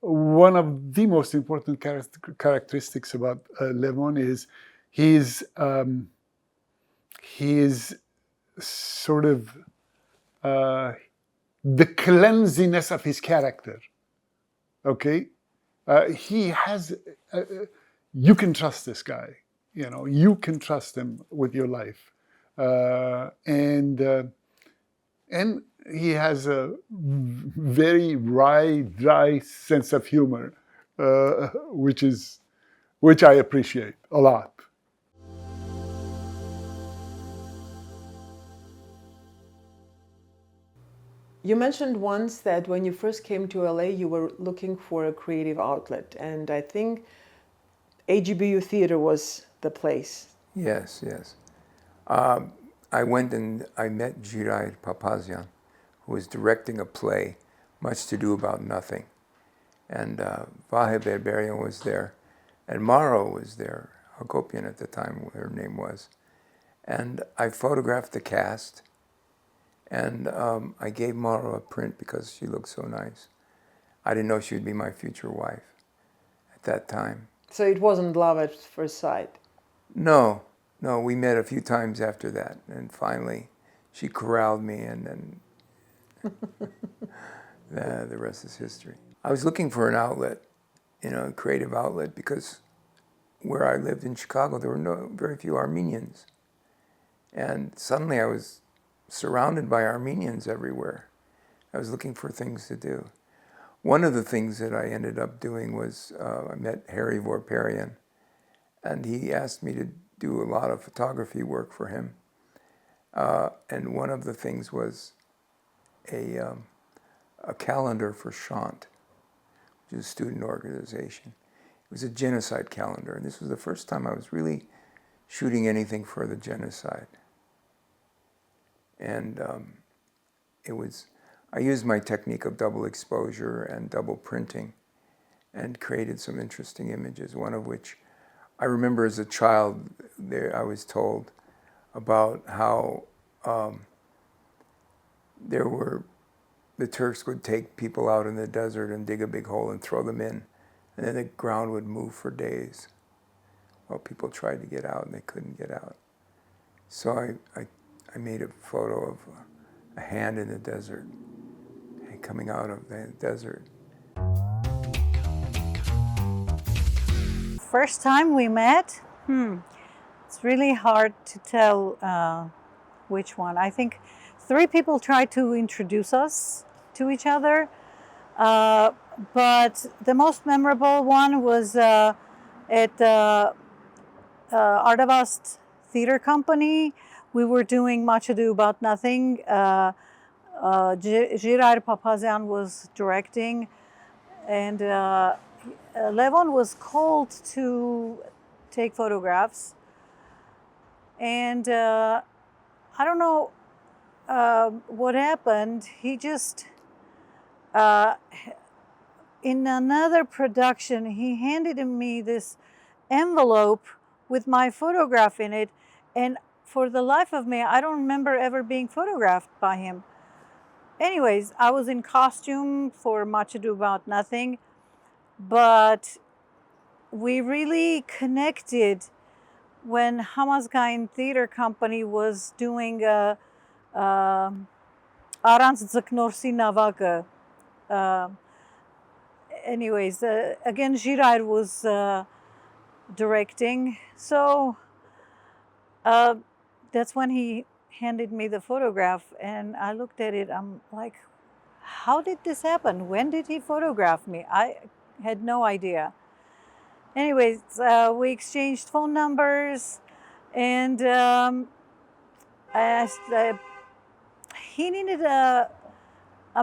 one of the most important characteristics about Levon is he's sort of the cleanliness of his character. Okay, he has. You can trust this guy. You know, you can trust him with your life, and he has a very dry sense of humor, which I appreciate a lot. You mentioned once that when you first came to LA, you were looking for a creative outlet, and I think AGBU Theater was the place. Yes, yes. I went and I met Giray Papazian, who was directing a play, Much to Do About Nothing. And Vahe Berberian was there, and Maro was there, Hagopian at the time, her name was. And I photographed the cast, and I gave Maro a print because she looked so nice. I didn't know she would be my future wife at that time. So it wasn't love at first sight. No, we met a few times after that, and finally she corralled me, and then the rest is history. I was looking for an outlet, a creative outlet, because where I lived in Chicago, there were very few Armenians. And suddenly I was surrounded by Armenians everywhere. I was looking for things to do. One of the things that I ended up doing was I met Levon Parian, and he asked me to do a lot of photography work for him. And one of the things was a calendar for Shant, which is a student organization. It was a genocide calendar, and this was the first time I was really shooting anything for the genocide. And I used my technique of double exposure and double printing and created some interesting images, one of which I remember as a child, I was told about how the Turks would take people out in the desert and dig a big hole and throw them in, and then the ground would move for days while people tried to get out and they couldn't get out. So I made a photo of a hand in the desert, coming out of the desert. First time we met, it's really hard to tell which one. I think 3 people tried to introduce us to each other, but the most memorable one was at Ardavast Theater Company. We were doing Much Ado About Nothing. Giray Papazian was directing, and Levon was called to take photographs. And I don't know what happened. He just, in another production, he handed me this envelope with my photograph in it, and for the life of me, I don't remember ever being photographed by him. Anyways, I was in costume for Much Ado About Nothing, but we really connected when Hamazgain Theater Company was doing Aranz Dzknorsi Navaka. Anyways, again, Giray was directing, so that's when he handed me the photograph, and I looked at it. I'm like, how did this happen? When did he photograph me? I had no idea. Anyways, we exchanged phone numbers, and he needed a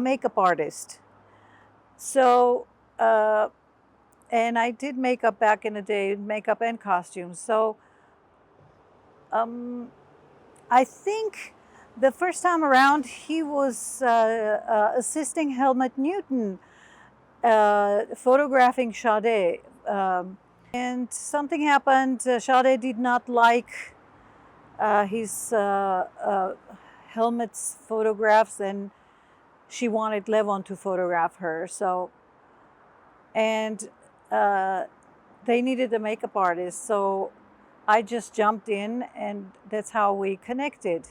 makeup artist. So, and I did makeup back in the day, makeup and costumes. So, I think the first time around he was assisting Helmut Newton, photographing Sade. And something happened. Sade did not like his Helmut's photographs, and she wanted Levon to photograph her. So and they needed a makeup artist, so I just jumped in, and that's how we connected.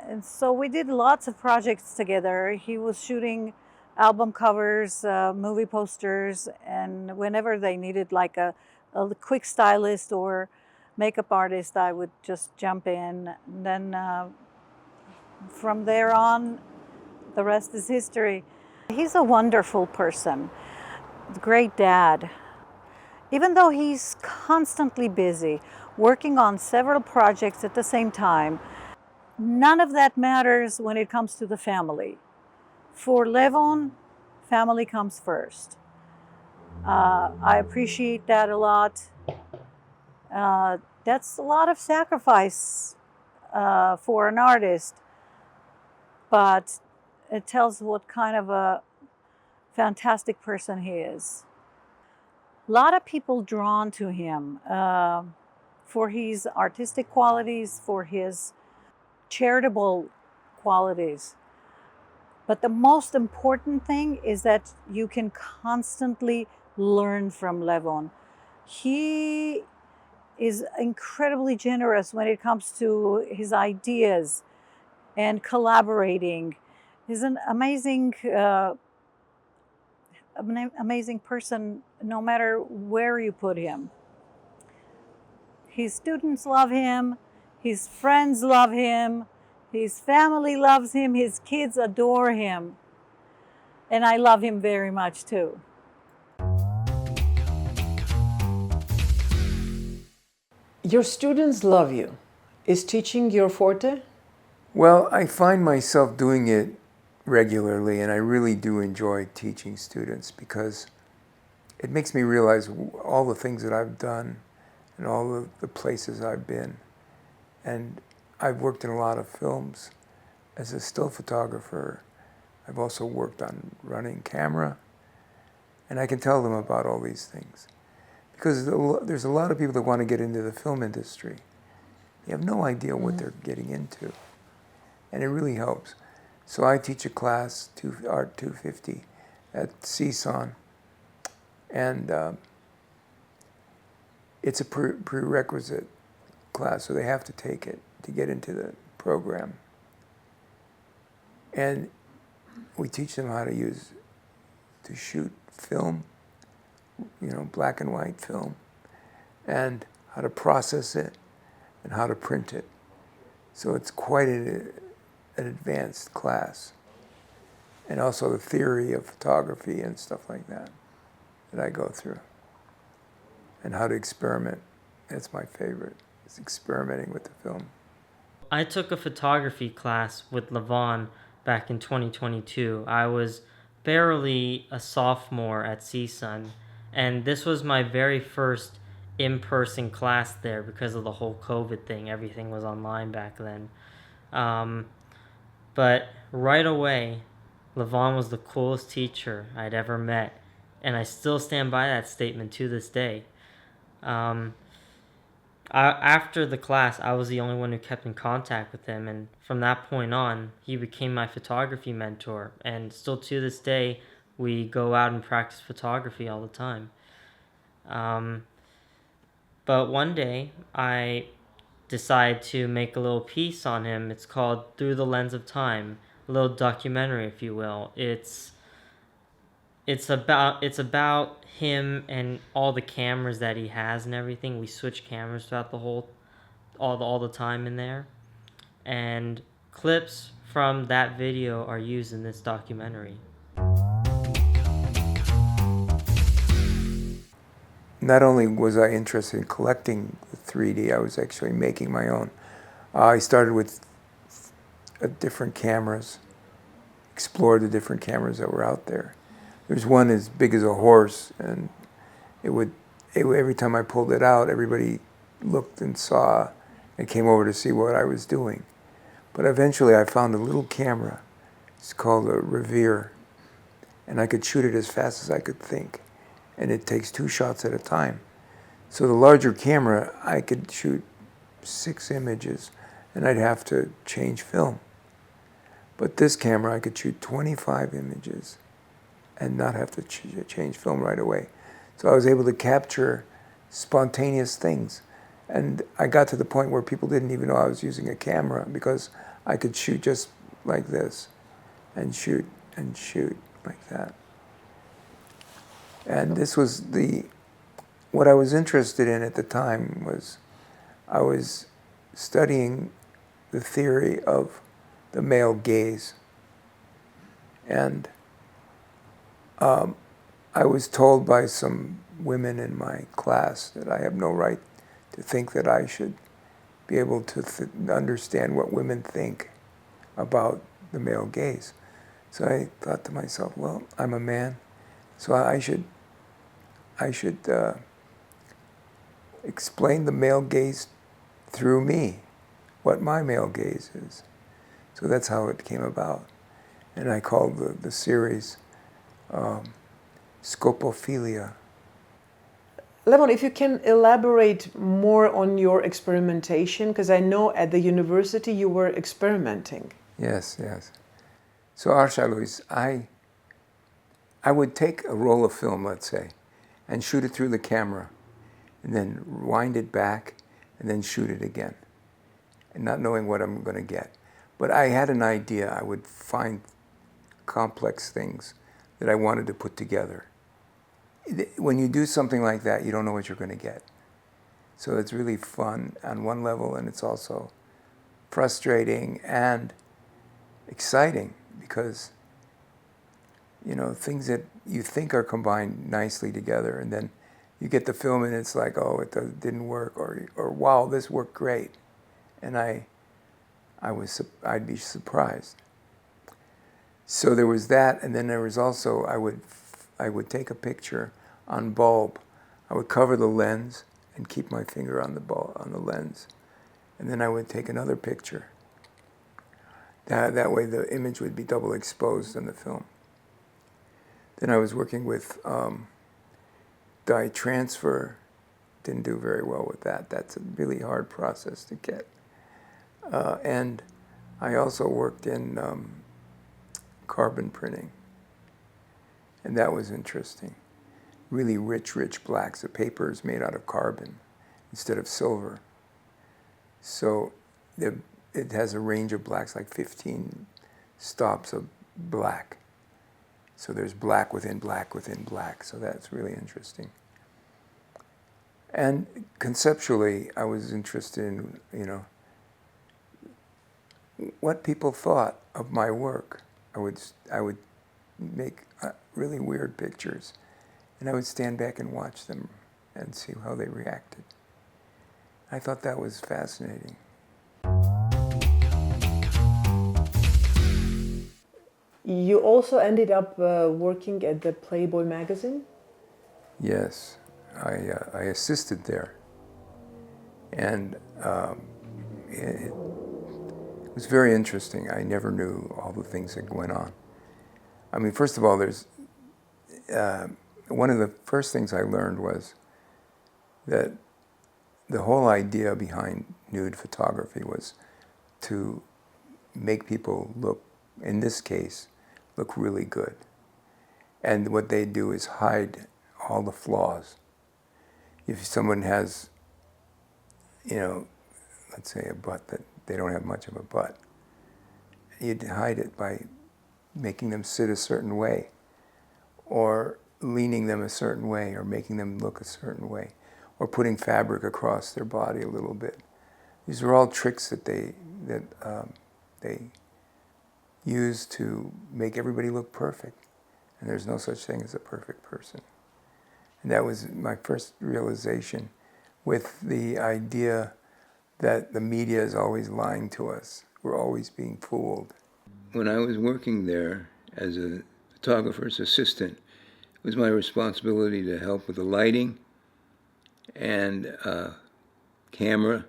And so we did lots of projects together. He was shooting album covers, movie posters, and whenever they needed like a quick stylist or makeup artist, I would just jump in. And then from there on, the rest is history. He's a wonderful person, a great dad. Even though he's constantly busy, working on several projects at the same time, none of that matters when it comes to the family. For Levon, family comes first. I appreciate that a lot. That's a lot of sacrifice for an artist, but it tells what kind of a fantastic person he is. A lot of people drawn to him for his artistic qualities, for his charitable qualities. But the most important thing is that you can constantly learn from Levon. He is incredibly generous when it comes to his ideas and collaborating. He's an amazing person no matter where you put him. His students love him, his friends love him, his family loves him, his kids adore him. And I love him very much too. Your students love you. Is teaching your forte? Well, I find myself doing it regularly, and I really do enjoy teaching students because it makes me realize all the things that I've done and all the places I've been. And I've worked in a lot of films as a still photographer. I've also worked on running camera, and I can tell them about all these things. Because there's a lot of people that want to get into the film industry. They have no idea what they're getting into, and it really helps. So I teach a class, Art 250, at CSUN, and it's a prerequisite class, so they have to take it to get into the program. And we teach them how to shoot film, black and white film, and how to process it and how to print it. So it's quite an advanced class. And also the theory of photography and stuff like that I go through. And how to experiment. That's my favorite, is experimenting with the film. I took a photography class with Levon back in 2022. I was barely a sophomore at CSUN, and this was my very first in-person class there because of the whole COVID thing. Everything was online back then. But right away, Levon was the coolest teacher I'd ever met, and I still stand by that statement to this day. After the class, I was the only one who kept in contact with him, and from that point on, he became my photography mentor, and still to this day, we go out and practice photography all the time. But one day, I decided to make a little piece on him. It's called Through the Lens of Time, a little documentary, if you will. It's about him and all the cameras that he has and everything. We switch cameras throughout all the time in there, and clips from that video are used in this documentary. Not only was I interested in collecting the 3D, I was actually making my own. I started with different cameras, explored the different cameras that were out there. There's one as big as a horse, and every time I pulled it out, everybody looked and saw and came over to see what I was doing. But eventually I found a little camera. It's called a Revere, and I could shoot it as fast as I could think. And it takes 2 shots at a time. So the larger camera, I could shoot 6 images, and I'd have to change film. But this camera, I could shoot 25 images and not have to change film right away. So I was able to capture spontaneous things. And I got to the point where people didn't even know I was using a camera because I could shoot just like this and shoot like that. And this was what I was interested in at the time was I was studying the theory of the male gaze. And I was told by some women in my class that I have no right to think that I should be able to understand what women think about the male gaze. So I thought to myself, well, I'm a man, so I should explain the male gaze through me, what my male gaze is. So that's how it came about. And I called the series Scopophilia. Levon, if you can elaborate more on your experimentation, because I know at the university you were experimenting. Yes, yes. So Arsha Luis, I would take a roll of film, let's say, and shoot it through the camera, and then wind it back, and then shoot it again, and not knowing what I'm going to get. But I had an idea. I would find complex things that I wanted to put together. When you do something like that, you don't know what you're going to get. So it's really fun on one level, and it's also frustrating and exciting because, you know, things that you think are combined nicely together, and then you get the film and it's like, oh, didn't work, or wow, this worked great, and I'd be surprised. So there was that, and then there was also I would take a picture on bulb. I would cover the lens and keep my finger on the lens, and then I would take another picture. That way the image would be double exposed in the film. Then I was working with dye transfer. Didn't do very well with that. That's a really hard process to get. And I also worked in carbon printing. And that was interesting. Really rich blacks. The paper is made out of carbon instead of silver. So it has a range of blacks, like 15 stops of black. So there's black within black within black. So that's really interesting. And conceptually, I was interested in, you know, what people thought of my work. I would make really weird pictures, and I would stand back and watch them and see how they reacted. I thought that was fascinating. You also ended up working at the Playboy magazine? Yes, I assisted there, and it was very interesting. I never knew all the things that went on. I mean, first of all, there's one of the first things I learned was that the whole idea behind nude photography was to make people look, in this case, look really good. And what they do is hide all the flaws. If someone has, you know, let's say a butt that they don't have much of a butt, you'd hide it by making them sit a certain way, or leaning them a certain way, or making them look a certain way, or putting fabric across their body a little bit. These are all tricks that they use to make everybody look perfect. And there's no such thing as a perfect person. And that was my first realization, with the idea that the media is always lying to us. We're always being fooled. When I was working there as a photographer's assistant, it was my responsibility to help with the lighting and camera,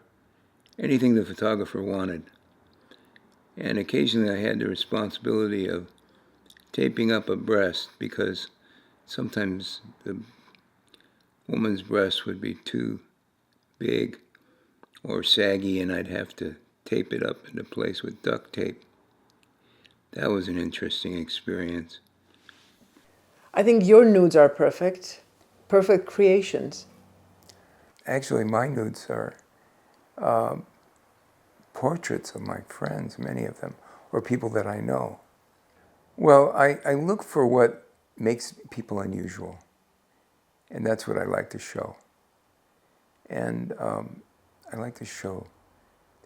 anything the photographer wanted. And occasionally I had the responsibility of taping up a breast, because sometimes the woman's breast would be too big or saggy, and I'd have to tape it up into place with duct tape. That was an interesting experience. I think your nudes are perfect, perfect creations. Actually, my nudes are portraits of my friends, many of them, or people that I know. Well, I look for what makes people unusual, and that's what I like to show. And I like to show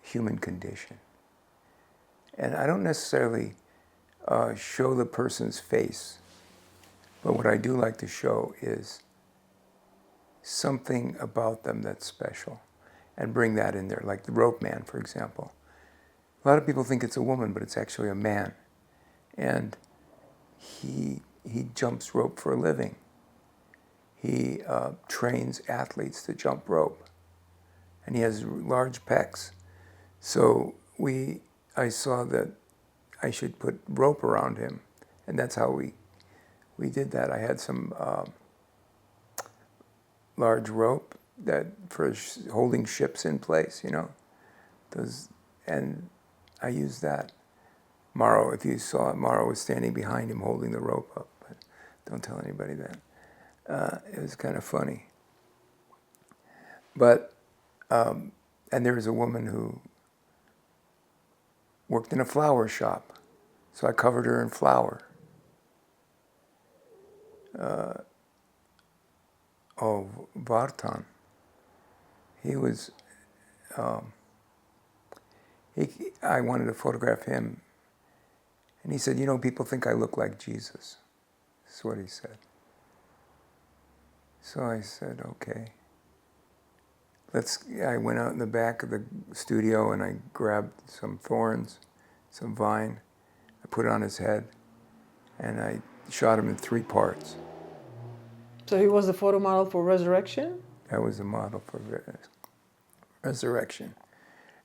the human condition. And I don't necessarily show the person's face, but what I do like to show is something about them that's special, and bring that in there, like the rope man, for example. A lot of people think it's a woman, but it's actually a man. And he jumps rope for a living. He trains athletes to jump rope. And he has large pecs. So I saw that I should put rope around him. And that's how we did that. I had some large rope that for holding ships in place, you know. And I used that. Morrow, if you saw it, Morrow was standing behind him holding the rope up, but don't tell anybody that. It was kind of funny. But, and there was a woman who worked in a flower shop, so I covered her in flour. Vartan, he was, I wanted to photograph him. And he said, you know, people think I look like Jesus. That's what he said. So I said, okay. I went out in the back of the studio and I grabbed some thorns, some vine. I put it on his head and I shot him in 3 parts. So he was the photo model for Resurrection? That was the model for Resurrection.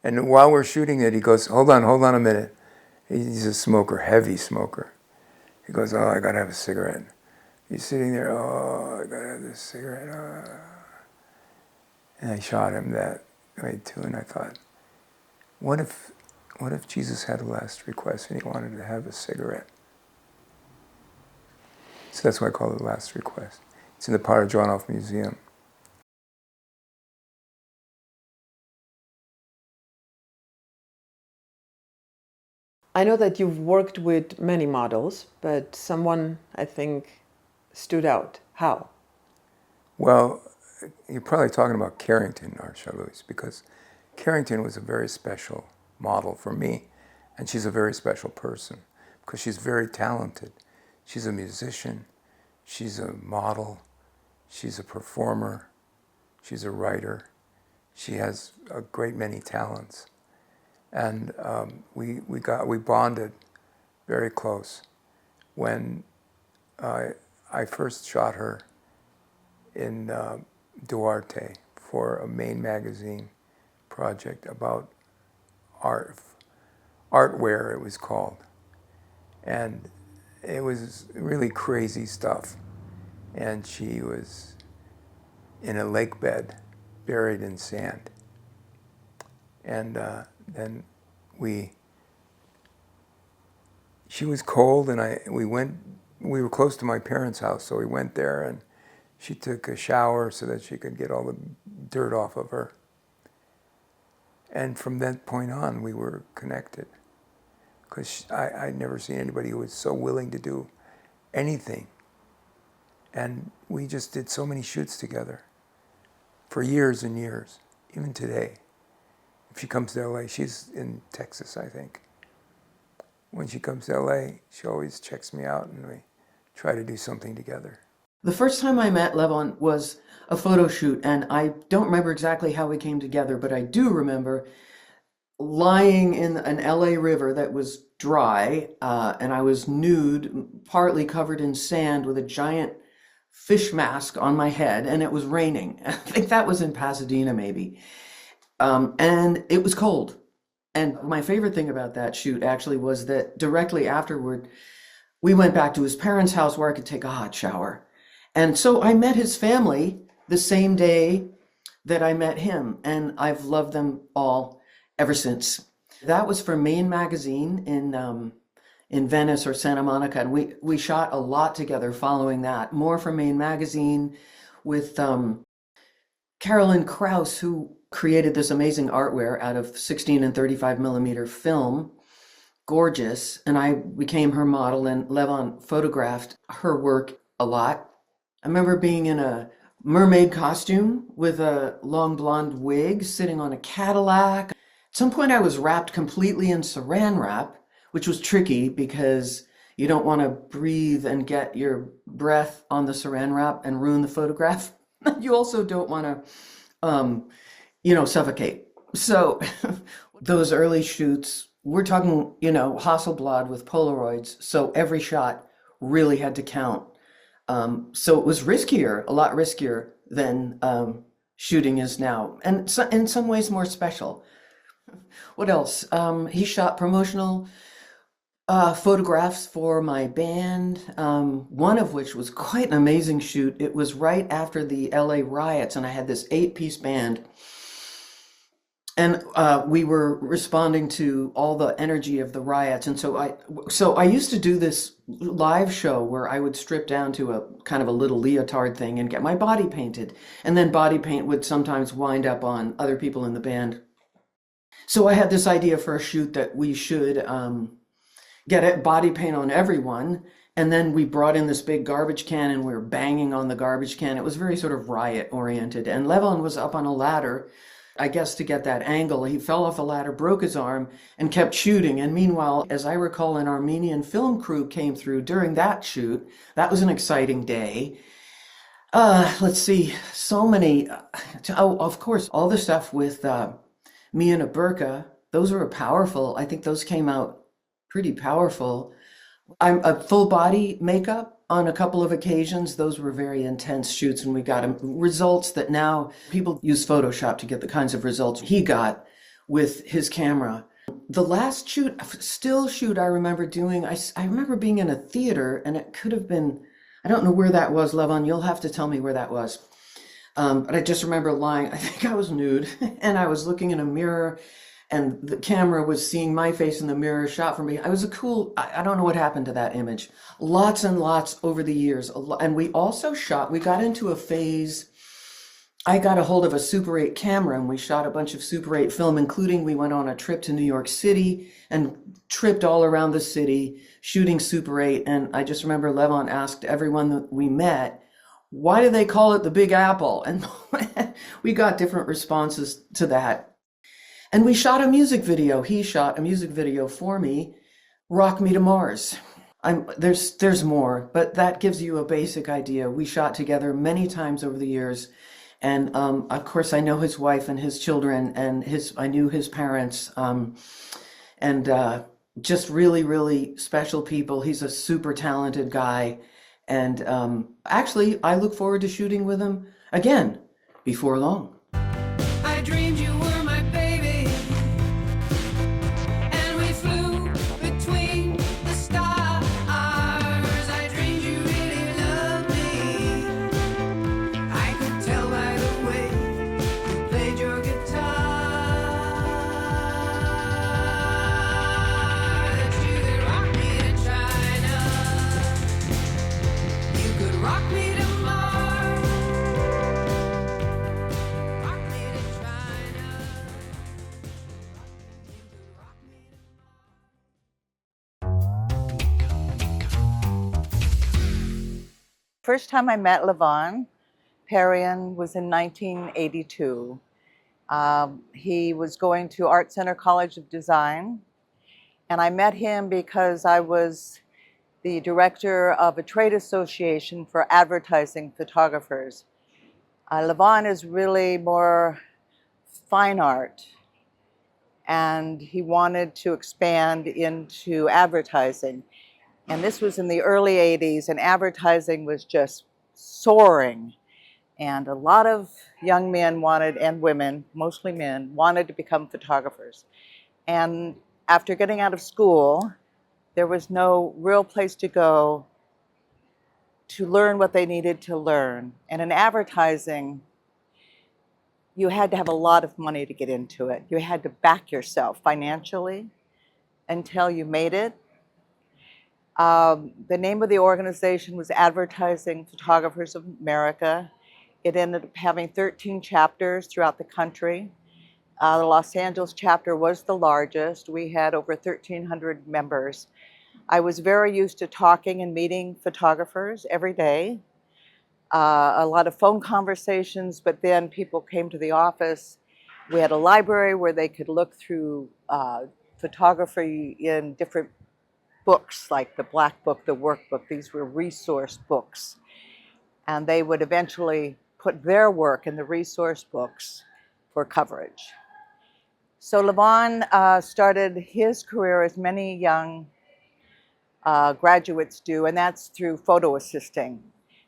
And while we're shooting it, he goes, hold on a minute. He's a smoker, heavy smoker. He goes, oh, I gotta have a cigarette. He's sitting there, oh, I gotta have this cigarette. Oh. And I shot him that way too, and I thought, what if Jesus had a last request and he wanted to have a cigarette? So that's why I call it the last request. It's in the Parajanov Museum. I know that you've worked with many models, but someone, I think, stood out. How? Well, you're probably talking about Carrington Archelaus, because Carrington was a very special model for me, and she's a very special person, because she's very talented. She's a musician, she's a model, she's a performer, she's a writer. She has a great many talents. And we bonded very close. When I first shot her in Duarte for a Maine magazine project about artware, it was called. And it was really crazy stuff. And she was in a lake bed, buried in sand. And then she was cold, and we were close to my parents' house, so we went there, and she took a shower so that she could get all the dirt off of her. And from that point on, we were connected, because I'd never seen anybody who was so willing to do anything. And we just did so many shoots together for years and years, even today. If she comes to LA, she's in Texas, I think. When she comes to LA, she always checks me out and we try to do something together. The first time I met Levon was a photo shoot, and I don't remember exactly how we came together, but I do remember lying in an LA river that was dry, and I was nude, partly covered in sand with a giant fish mask on my head, and it was raining. I think that was in Pasadena, maybe. And it was cold. And my favorite thing about that shoot actually was that directly afterward, we went back to his parents' house where I could take a hot shower. And so I met his family the same day that I met him, and I've loved them all ever since. That was for Maine magazine in Venice or Santa Monica, and we shot a lot together following that. More for Maine Magazine with Carolyn Krauss, who created this amazing artware out of 16 and 35 millimeter film. Gorgeous. And I became her model, and Levon photographed her work a lot. I remember being in a mermaid costume with a long blonde wig sitting on a Cadillac. At some point I was wrapped completely in saran wrap, which was tricky because you don't want to breathe and get your breath on the saran wrap and ruin the photograph. You also don't want to, suffocate. So those early shoots, we're talking, Hasselblad with Polaroids. So every shot really had to count. So it was riskier, a lot riskier than shooting is now, and so, in some ways more special. What else? He shot promotional photographs for my band, one of which was quite an amazing shoot. It was right after the LA riots, and I had this 8-piece band. And we were responding to all the energy of the riots. And so I used to do this live show where I would strip down to a kind of a little leotard thing and get my body painted. And then body paint would sometimes wind up on other people in the band. So I had this idea for a shoot that we should get it body paint on everyone. And then we brought in this big garbage can and we were banging on the garbage can. It was very sort of riot oriented. And Levon was up on a ladder, I guess, to get that angle. He fell off the ladder, broke his arm, and kept shooting. And meanwhile, as I recall, an Armenian film crew came through during that shoot. That was an exciting day. Let's see, so many. Of course, all the stuff with me in a burqa, those were powerful. I think those came out pretty powerful. I'm a full body makeup on a couple of occasions. Those were very intense shoots, and we got results that now people use Photoshop to get the kinds of results he got with his camera. The last still shoot I remember doing, I remember being in a theater, and it could have been, I don't know where that was, Levon, you'll have to tell me where that was. But I just remember lying, I think I was nude, and I was looking in a mirror, and the camera was seeing my face in the mirror shot from me. I was I don't know what happened to that image. Lots and lots over the years. And we also we got into a phase, I got a hold of a Super 8 camera and we shot a bunch of Super 8 film, including we went on a trip to New York City and tripped all around the city shooting Super 8. And I just remember Levon asked everyone that we met, why do they call it the Big Apple? And we got different responses to that. And we shot a music video. He shot a music video for me, Rock Me to Mars. There's more, but that gives you a basic idea. We shot together many times over the years. And of course, I know his wife and his children, and I knew his parents, and just really, really special people. He's a super talented guy. And actually, I look forward to shooting with him again before long. I dreamed you were my baby, and we flew between the stars. I dreamed you really loved me. I could tell by the way you played your guitar that you could rock me to China. You could rock me to Mars. Rock me to China. You could rock me to First time I met Levon Parian was in 1982. He was going to Art Center College of Design, and I met him because I was the director of a trade association for advertising photographers. Levon is really more fine art, and he wanted to expand into advertising. And this was in the early 80s, and advertising was just soaring. And a lot of young men wanted, and women, mostly men, wanted to become photographers. And after getting out of school, there was no real place to go to learn what they needed to learn. And in advertising, you had to have a lot of money to get into it. You had to back yourself financially until you made it. The name of the organization was Advertising Photographers of America. It ended up having 13 chapters throughout the country. The Los Angeles chapter was the largest. We had over 1,300 members. I was very used to talking and meeting photographers every day. A lot of phone conversations, but then people came to the office. We had a library where they could look through photography in different books, like the Black Book, the Workbook. These were resource books. And they would eventually put their work in the resource books for coverage. So Levon started his career, as many young graduates do, and that's through photo assisting.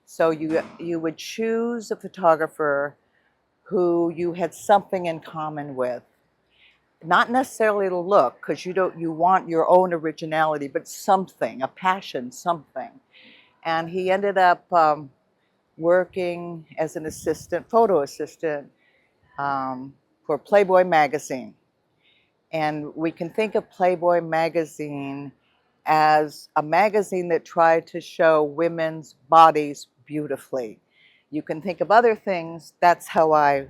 So you would choose a photographer who you had something in common with. Not necessarily the look, because you want your own originality, but something, a passion, something. And he ended up working as an assistant, photo assistant, for Playboy magazine. And we can think of Playboy magazine as a magazine that tried to show women's bodies beautifully. You can think of other things. That's how I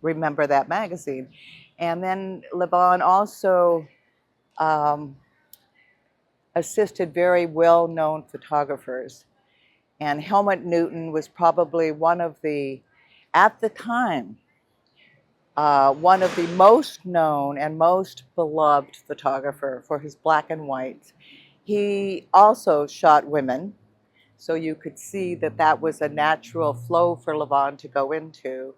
remember that magazine. And then Levon also assisted very well-known photographers. And Helmut Newton was probably one of the, at the time, one of the most known and most beloved photographer for his black and white. He also shot women, so you could see that that was a natural flow for Levon to go into.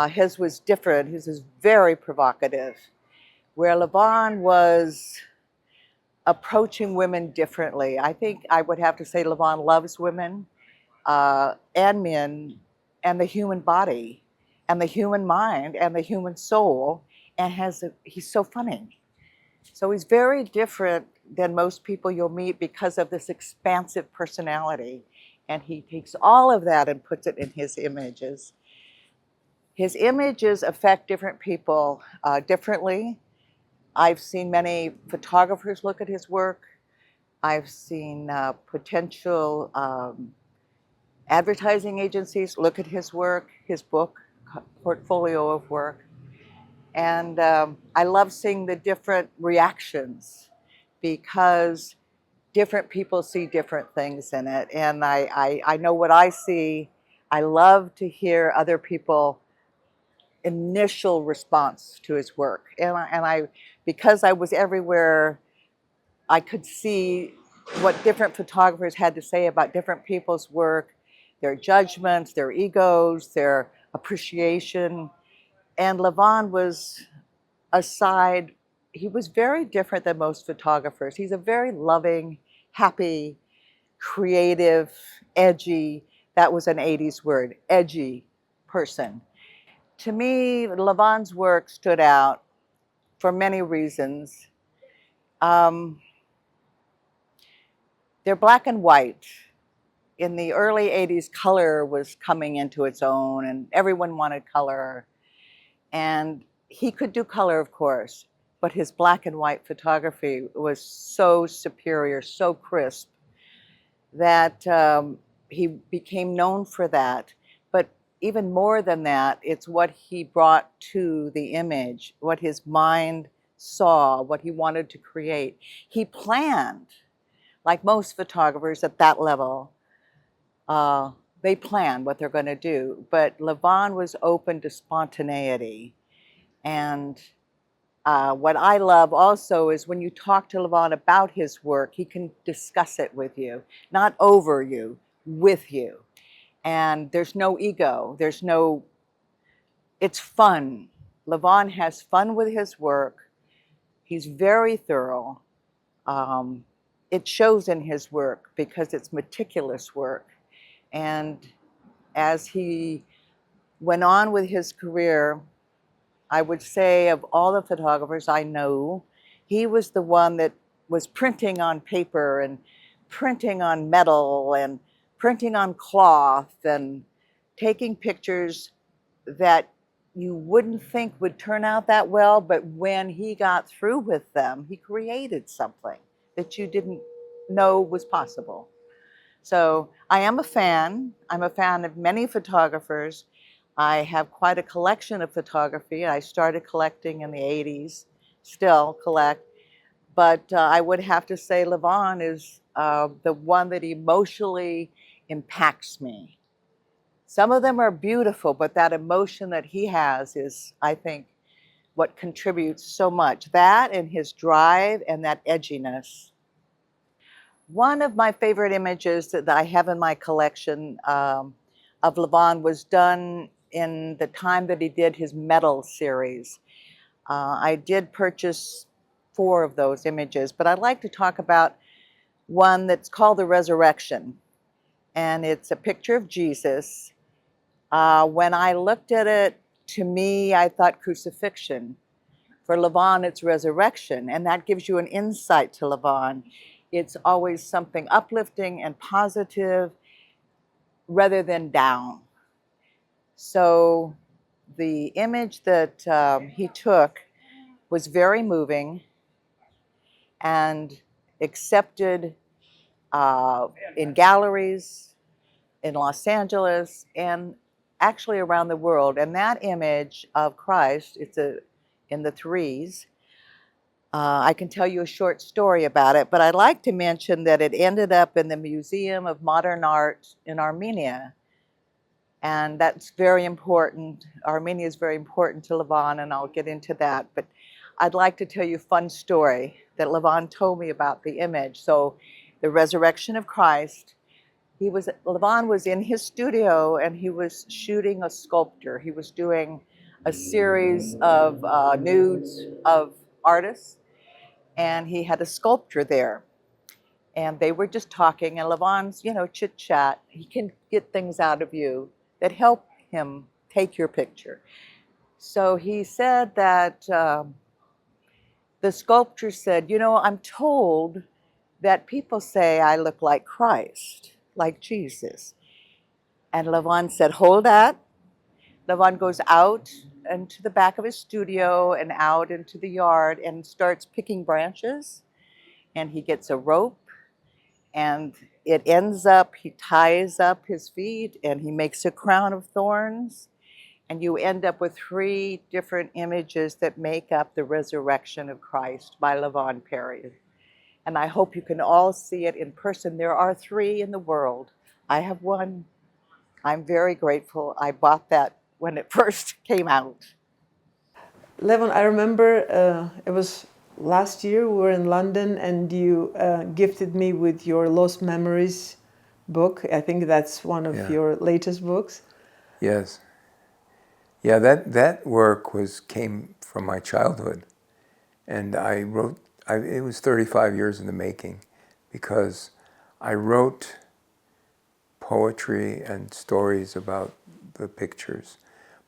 His was different. His is very provocative, where Levon was approaching women differently. I think I would have to say Levon loves women and men and the human body and the human mind and the human soul, and he's so funny. So he's very different than most people you'll meet because of this expansive personality. And he takes all of that and puts it in his images. His images affect different people differently. I've seen many photographers look at his work. I've seen potential advertising agencies look at his work, his book, portfolio of work. And I love seeing the different reactions because different people see different things in it. And I know what I see. I love to hear other people initial response to his work. And I because I was everywhere, I could see what different photographers had to say about different people's work, their judgments, their egos, their appreciation. And Levon was aside, he was very different than most photographers. He's a very loving, happy, creative, edgy, that was an 80s word, edgy person. To me, Levon's work stood out for many reasons. They're black and white. In the early 80s, color was coming into its own and everyone wanted color. And he could do color, of course, but his black and white photography was so superior, so crisp, that he became known for that. But even more than that, it's what he brought to the image, what his mind saw, what he wanted to create. He planned, like most photographers at that level, they plan what they're going to do. But Levon was open to spontaneity. And what I love also is when you talk to Levon about his work, he can discuss it with you, not over you, with you. And there's no ego. It's fun. Levon has fun with his work. He's very thorough. It shows in his work because it's meticulous work. And as he went on with his career, I would say of all the photographers I know, he was the one that was printing on paper and printing on metal and printing on cloth and taking pictures that you wouldn't think would turn out that well, but when he got through with them, he created something that you didn't know was possible. So I am a fan. I'm a fan of many photographers. I have quite a collection of photography. I started collecting in the 80s, still collect. But I would have to say Levon is the one that emotionally impacts me. Some of them are beautiful, but that emotion that he has is, I think, what contributes so much. That and his drive and that edginess. One of my favorite images that I have in my collection of Levon was done in the time that he did his metal series. I did purchase 4 of those images, but I'd like to talk about one that's called The Resurrection. And it's a picture of Jesus. When I looked at it, to me, I thought crucifixion. For Levon, it's resurrection, and that gives you an insight to Levon. It's always something uplifting and positive rather than down. So the image that he took was very moving and accepted in galleries in Los Angeles and actually around the world. And that image of Christ, in the threes. I can tell you a short story about it, but I'd like to mention that it ended up in the Museum of Modern Art in Armenia. And that's very important. Armenia is very important to Levon, and I'll get into that. But I'd like to tell you a fun story that Levon told me about the image. So, the resurrection of Christ. Levon was in his studio and he was shooting a sculpture. He was doing a series of nudes of artists, and he had a sculpture there. And they were just talking, and Levon's, chit chat. He can get things out of you that help him take your picture. So he said that the sculpture said, I'm told that people say I look like Christ, like Jesus. And Levon said, hold that. Levon goes out into the back of his studio and out into the yard and starts picking branches. And he gets a rope, and it ends up, he ties up his feet and he makes a crown of thorns. And you end up with 3 different images that make up the resurrection of Christ by Levon Parian. And I hope you can all see it in person. There are 3 in the world. I have one. I'm very grateful. I bought that when it first came out. Levon, I remember it was last year we were in London and you gifted me with your Lost Memories book. I think that's one of your latest books. Yes. Yeah, that work came from my childhood. And I wrote, it was 35 years in the making, because I wrote poetry and stories about the pictures.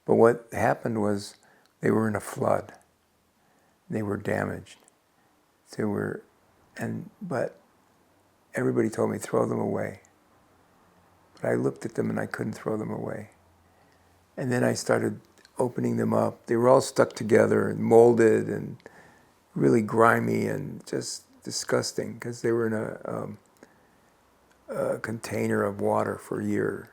But what happened was they were in a flood. They were damaged. But everybody told me, throw them away. But I looked at them and I couldn't throw them away. And then I started opening them up. They were all stuck together and molded and really grimy and just disgusting, because they were in a container of water for a year.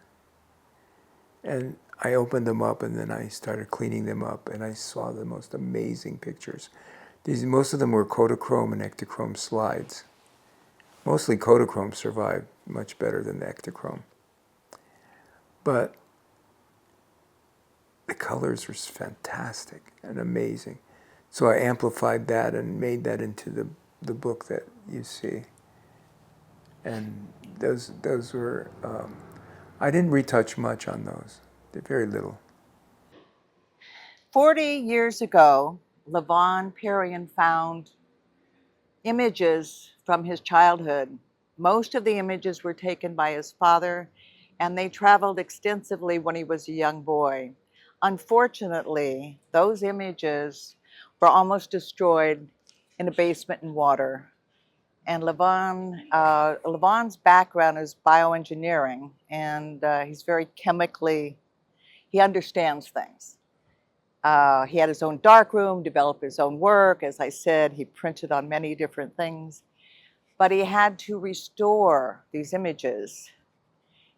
And I opened them up and then I started cleaning them up, and I saw the most amazing pictures. Most of them were Kodachrome and Ektachrome slides. Mostly Kodachrome survived much better than the Ektachrome. But the colors were fantastic and amazing. So I amplified that and made that into the book that you see. And those were, I didn't retouch much on those. They're very little. 40 years ago, Levon Parian found images from his childhood. Most of the images were taken by his father, and they traveled extensively when he was a young boy. Unfortunately, those images were almost destroyed in a basement in water. And Levon's background is bioengineering, and he's very chemically, he understands things. He had his own darkroom, developed his own work. As I said, he printed on many different things. but he had to restore these images.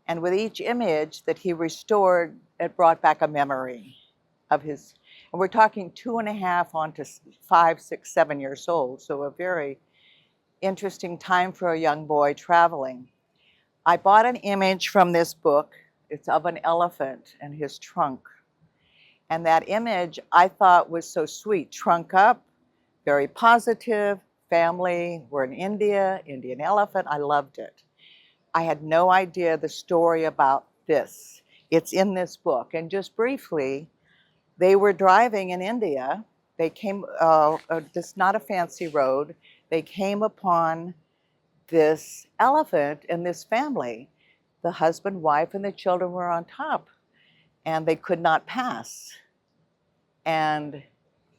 And with each image that he restored, it brought back a memory of his. And we're talking 2.5 on to 5, 6, 7 years old. So a very interesting time for a young boy traveling. I bought an image from this book. It's of an elephant and his trunk. And that image I thought was so sweet. Trunk up, very positive, family, we're in India, Indian elephant. I loved it. I had no idea the story about this. It's in this book. And just briefly, they were driving in India. They came, this not a fancy road. They came upon this elephant and this family. The husband, wife, and the children were on top, and they could not pass. And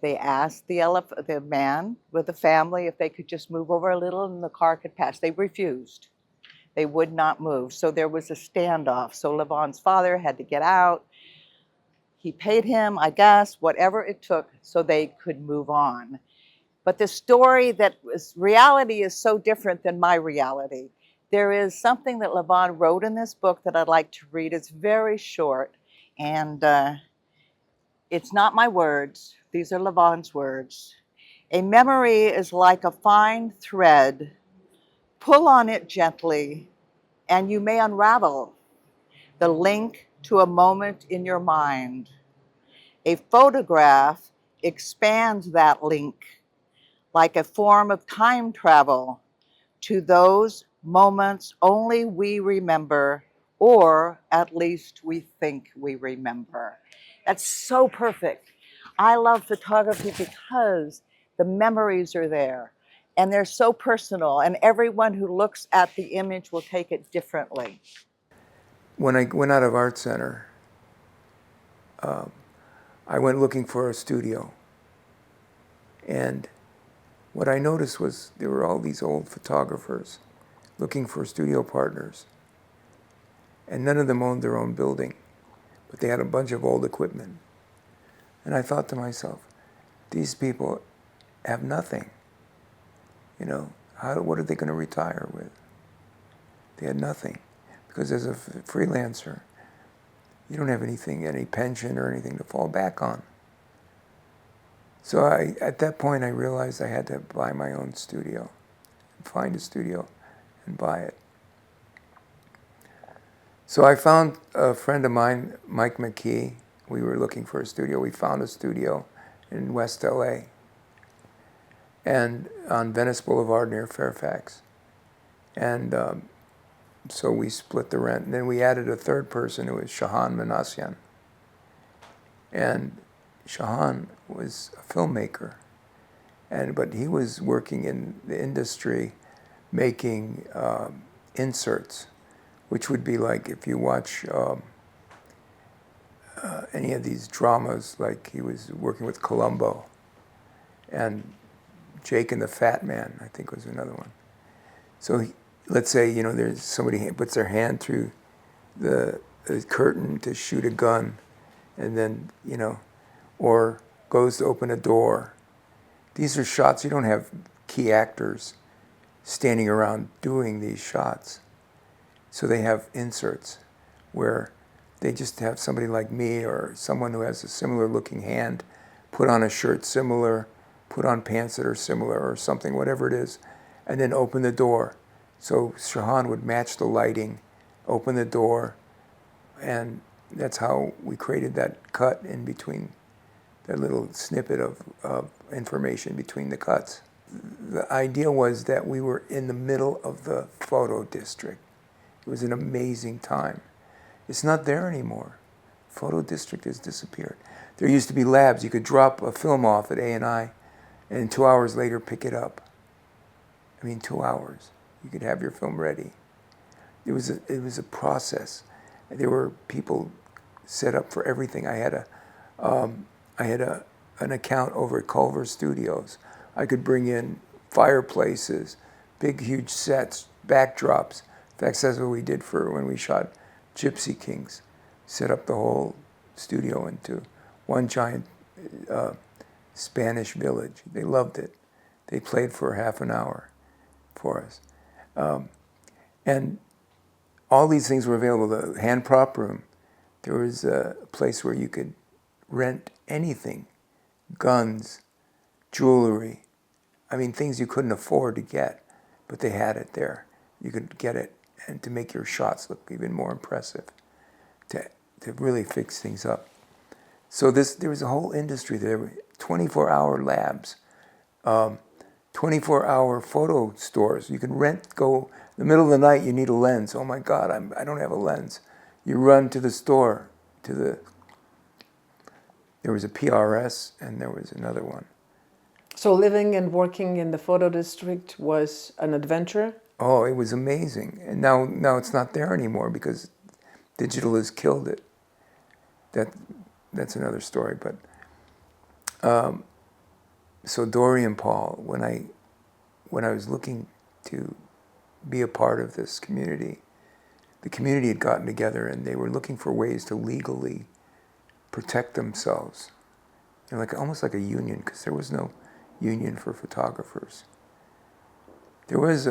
they asked the man with the family if they could just move over a little and the car could pass. They refused. They would not move. So there was a standoff. So Levon's father had to get out. He paid him, I guess, whatever it took so they could move on. But the story reality is so different than my reality. There is something that Levon wrote in this book that I'd like to read. It's very short, and it's not my words. These are Levon's words. A memory is like a fine thread. Pull on it gently, and you may unravel the link to a moment in your mind. A photograph expands that link like a form of time travel to those moments only we remember, or at least we think we remember. That's so perfect. I love photography because the memories are there and they're so personal, and everyone who looks at the image will take it differently. When I went out of Art Center, I went looking for a studio. And what I noticed was there were all these old photographers looking for studio partners. And none of them owned their own building, but they had a bunch of old equipment. And I thought to myself, these people have nothing. You know, what are they going to retire with? They had nothing. Because as a freelancer, you don't have anything, any pension or anything to fall back on. So at that point, I realized I had to buy my own studio, find a studio and buy it. So I found a friend of mine, Mike McKee. We were looking for a studio. We found a studio in West LA and on Venice Boulevard near Fairfax. And so we split the rent. And then we added a third person who was Shahan Manassian. And Shahan was a filmmaker, but he was working in the industry making inserts, which would be like if you watch any of these dramas, like he was working with Columbo, and Jake and the Fat Man, I think was another one. So let's say, you know, there's somebody puts their hand through the curtain to shoot a gun, and then, you know, or goes to open a door. These are shots, you don't have key actors standing around doing these shots. So they have inserts where they just have somebody like me or someone who has a similar looking hand put on a shirt similar, put on pants that are similar or something, whatever it is, and then open the door. So Shahan would match the lighting, open the door, and that's how we created that cut in between, that little snippet of information between the cuts. The idea was that we were in the middle of the photo district. It was an amazing time. It's not there anymore. Photo district has disappeared. There used to be labs. You could drop a film off at A&I and 2 hours later pick it up. I mean, 2 hours. You could have your film ready. It was a process. There were people set up for everything. I had an account over at Culver Studios. I could bring in fireplaces, big, huge sets, backdrops. In fact, that's what we did for when we shot Gypsy Kings. Set up the whole studio into one giant Spanish village. They loved it. They played for half an hour for us. And all these things were available. The hand prop room, there was a place where you could rent anything, guns, jewelry. I mean, things you couldn't afford to get, but they had it there. You could get it, and to make your shots look even more impressive, to really fix things up. So there was a whole industry there, 24-hour labs, 24-hour photo stores. You could go in the middle of the night, you need a lens. Oh my God, I don't have a lens. You run to the store, there was a PRS and there was another one. So living and working in the photo district was an adventure? Oh, it was amazing. And now it's not there anymore because digital has killed it. That's another story. But so Dory and Paul, when I was looking to be a part of this community, the community had gotten together and they were looking for ways to legally protect themselves, almost like a union, because there was no union for photographers. There was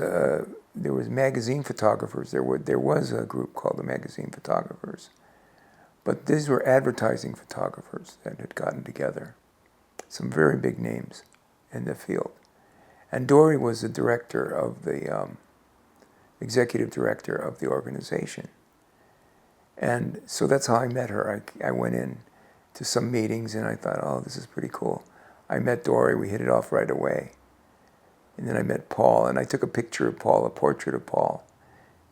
magazine photographers. There was a group called the Magazine Photographers, but these were advertising photographers that had gotten together. Some very big names in the field. And Dory was the director of the executive director of the organization. And so that's how I met her. I went in to some meetings and I thought, oh, this is pretty cool. I met Dory, we hit it off right away. And then I met Paul, and I took a picture of Paul, a portrait of Paul.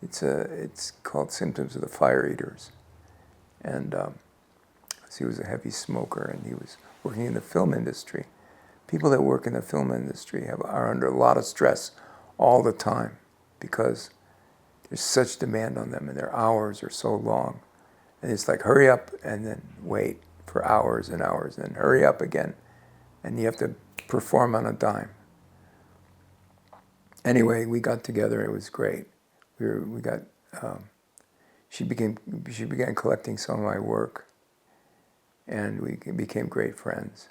It's called Symptoms of the Fire Eaters. And he was a heavy smoker, and he was working in the film industry. People that work in the film industry are under a lot of stress all the time because there's such demand on them, and their hours are so long. And it's like, hurry up, and then wait for hours and hours, and then hurry up again. And you have to perform on a dime. Anyway, we got together. It was great. She began collecting some of my work, and we became great friends.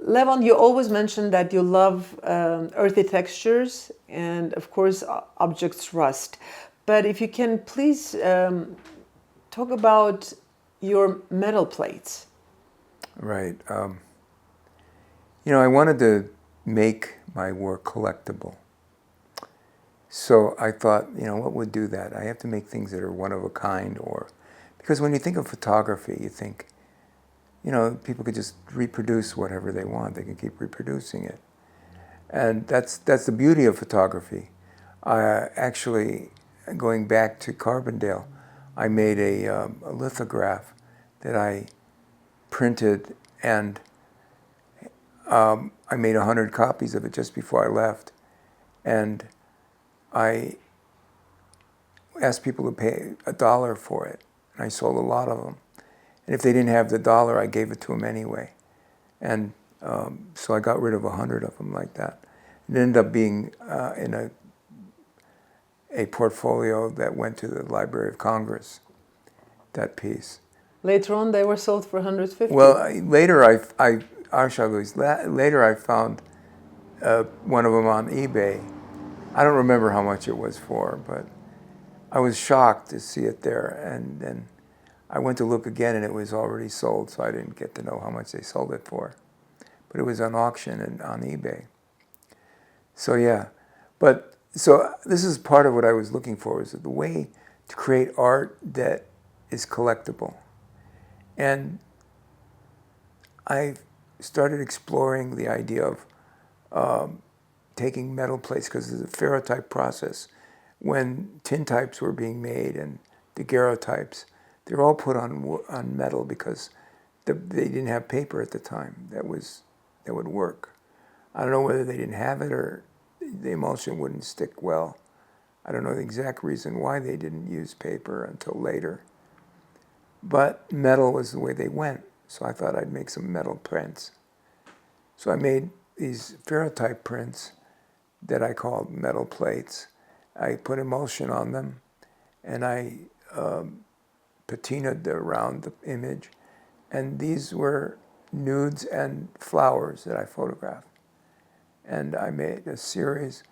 Levon, you always mention that you love earthy textures and, of course, objects rust. But if you can please talk about your metal plates. Right. I wanted to make my work collectible. So I thought, what would do that? I have to make things that are one of a kind, because when you think of photography, you think, people could just reproduce whatever they want. They can keep reproducing it. And that's the beauty of photography. Actually, going back to Carbondale, I made a lithograph that I printed, and I made 100 copies of it just before I left. And I asked people to pay $1 for it, and I sold a lot of them. And if they didn't have the $1, I gave it to them anyway. And so I got rid of 100 of them like that. It ended up being in a portfolio that went to the Library of Congress, that piece. Later on, they were sold for 150. Well, later I found one of them on eBay. I don't remember how much it was for, but I was shocked to see it there. And then I went to look again, and it was already sold, so I didn't get to know how much they sold it for. But it was on auction and on eBay. So yeah, so this is part of what I was looking for, was the way to create art that is collectible. And I started exploring the idea of taking metal plates, because it's a ferrotype process. When tintypes were being made and daguerreotypes, they were all put on metal because they didn't have paper at the time that would work. I don't know whether they didn't have it or the emulsion wouldn't stick well. I don't know the exact reason why they didn't use paper until later. But metal was the way they went, so I thought I'd make some metal prints. So I made these ferrotype prints that I called metal plates. I put emulsion on them, and I patinaed around the image. And these were nudes and flowers that I photographed. And I made a series.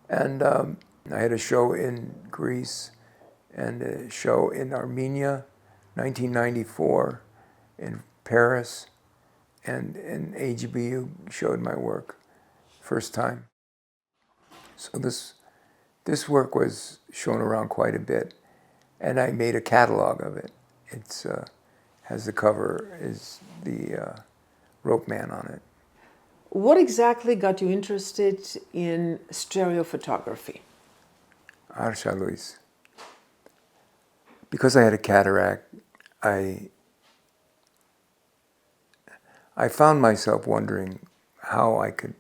And I had a show in Greece and a show in Armenia, 1994, in Paris, and AGBU showed my work first time. So this work was shown around quite a bit, and I made a catalog of it. It's has the cover is the rope man on it. What exactly got you interested in stereo photography? Arsha Luis. Because I had a cataract, I found myself wondering how I could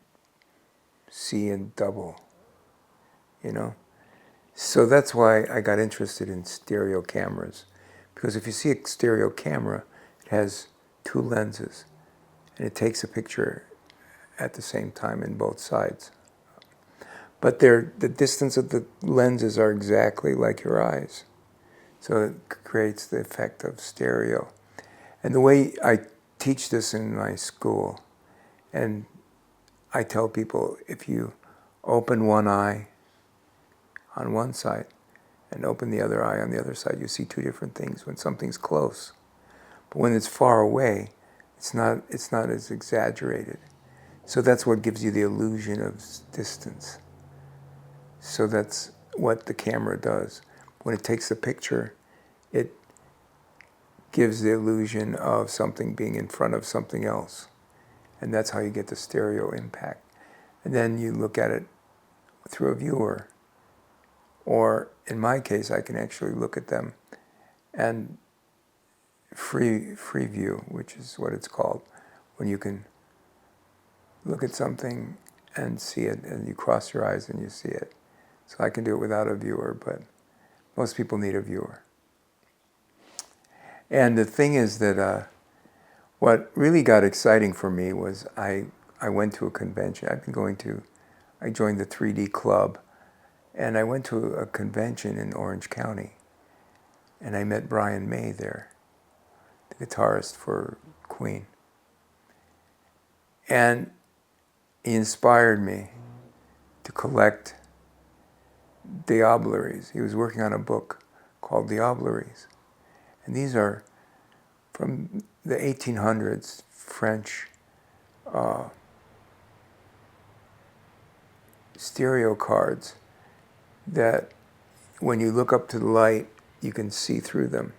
see in double, you know? So that's why I got interested in stereo cameras. Because if you see a stereo camera, it has two lenses, and it takes a picture at the same time in both sides. But the distance of the lenses are exactly like your eyes. So it creates the effect of stereo. And the way I teach this in my school, and I tell people, if you open one eye on one side and open the other eye on the other side, you see two different things when something's close. But when it's far away, it's not as exaggerated. So that's what gives you the illusion of distance. So that's what the camera does. When it takes the picture, it gives the illusion of something being in front of something else. And that's how you get the stereo impact. And then you look at it through a viewer. Or in my case, I can actually look at them and free view, which is what it's called, when you can look at something and see it, and you cross your eyes and you see it. So I can do it without a viewer, but most people need a viewer. And the thing is that what really got exciting for me was I went to a convention. I joined the 3D Club, and I went to a convention in Orange County, and I met Brian May there, the guitarist for Queen. And he inspired me to collect diableries. He was working on a book called Diableries. And these are from the 1800s French stereo cards that when you look up to the light, you can see through them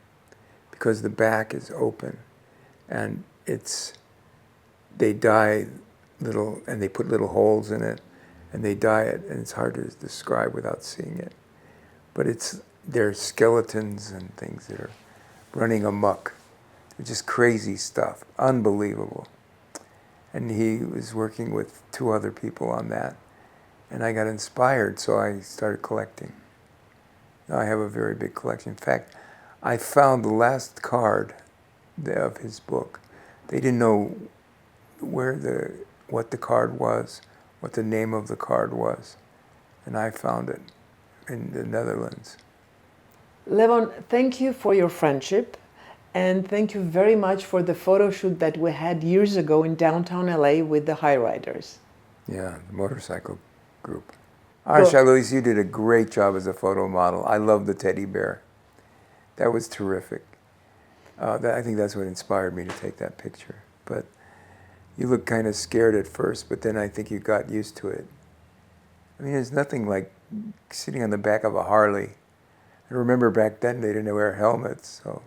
because the back is open, and they dye little, and they put little holes in it, and they dye it, and it's hard to describe without seeing it. But they're skeletons and things that are running amok. They're just crazy stuff, unbelievable. And he was working with two other people on that, and I got inspired, so I started collecting. Now I have a very big collection. In fact, I found the last card of his book. They didn't know what the card was, what the name of the card was, and I found it in the Netherlands. Levon, thank you for your friendship, and thank you very much for the photo shoot that we had years ago in downtown LA with the High Riders. Yeah, the motorcycle group. Arsha Luis, you did a great job as a photo model. I love the teddy bear. That was terrific. I think that's what inspired me to take that picture. But you looked kind of scared at first, but then I think you got used to it. I mean, there's nothing like sitting on the back of a Harley. I remember back then they didn't wear helmets, so.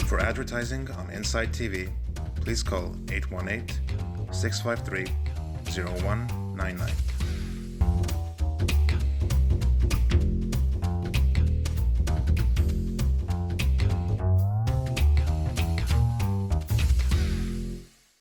For advertising on Inside TV, please call 818-653-0199.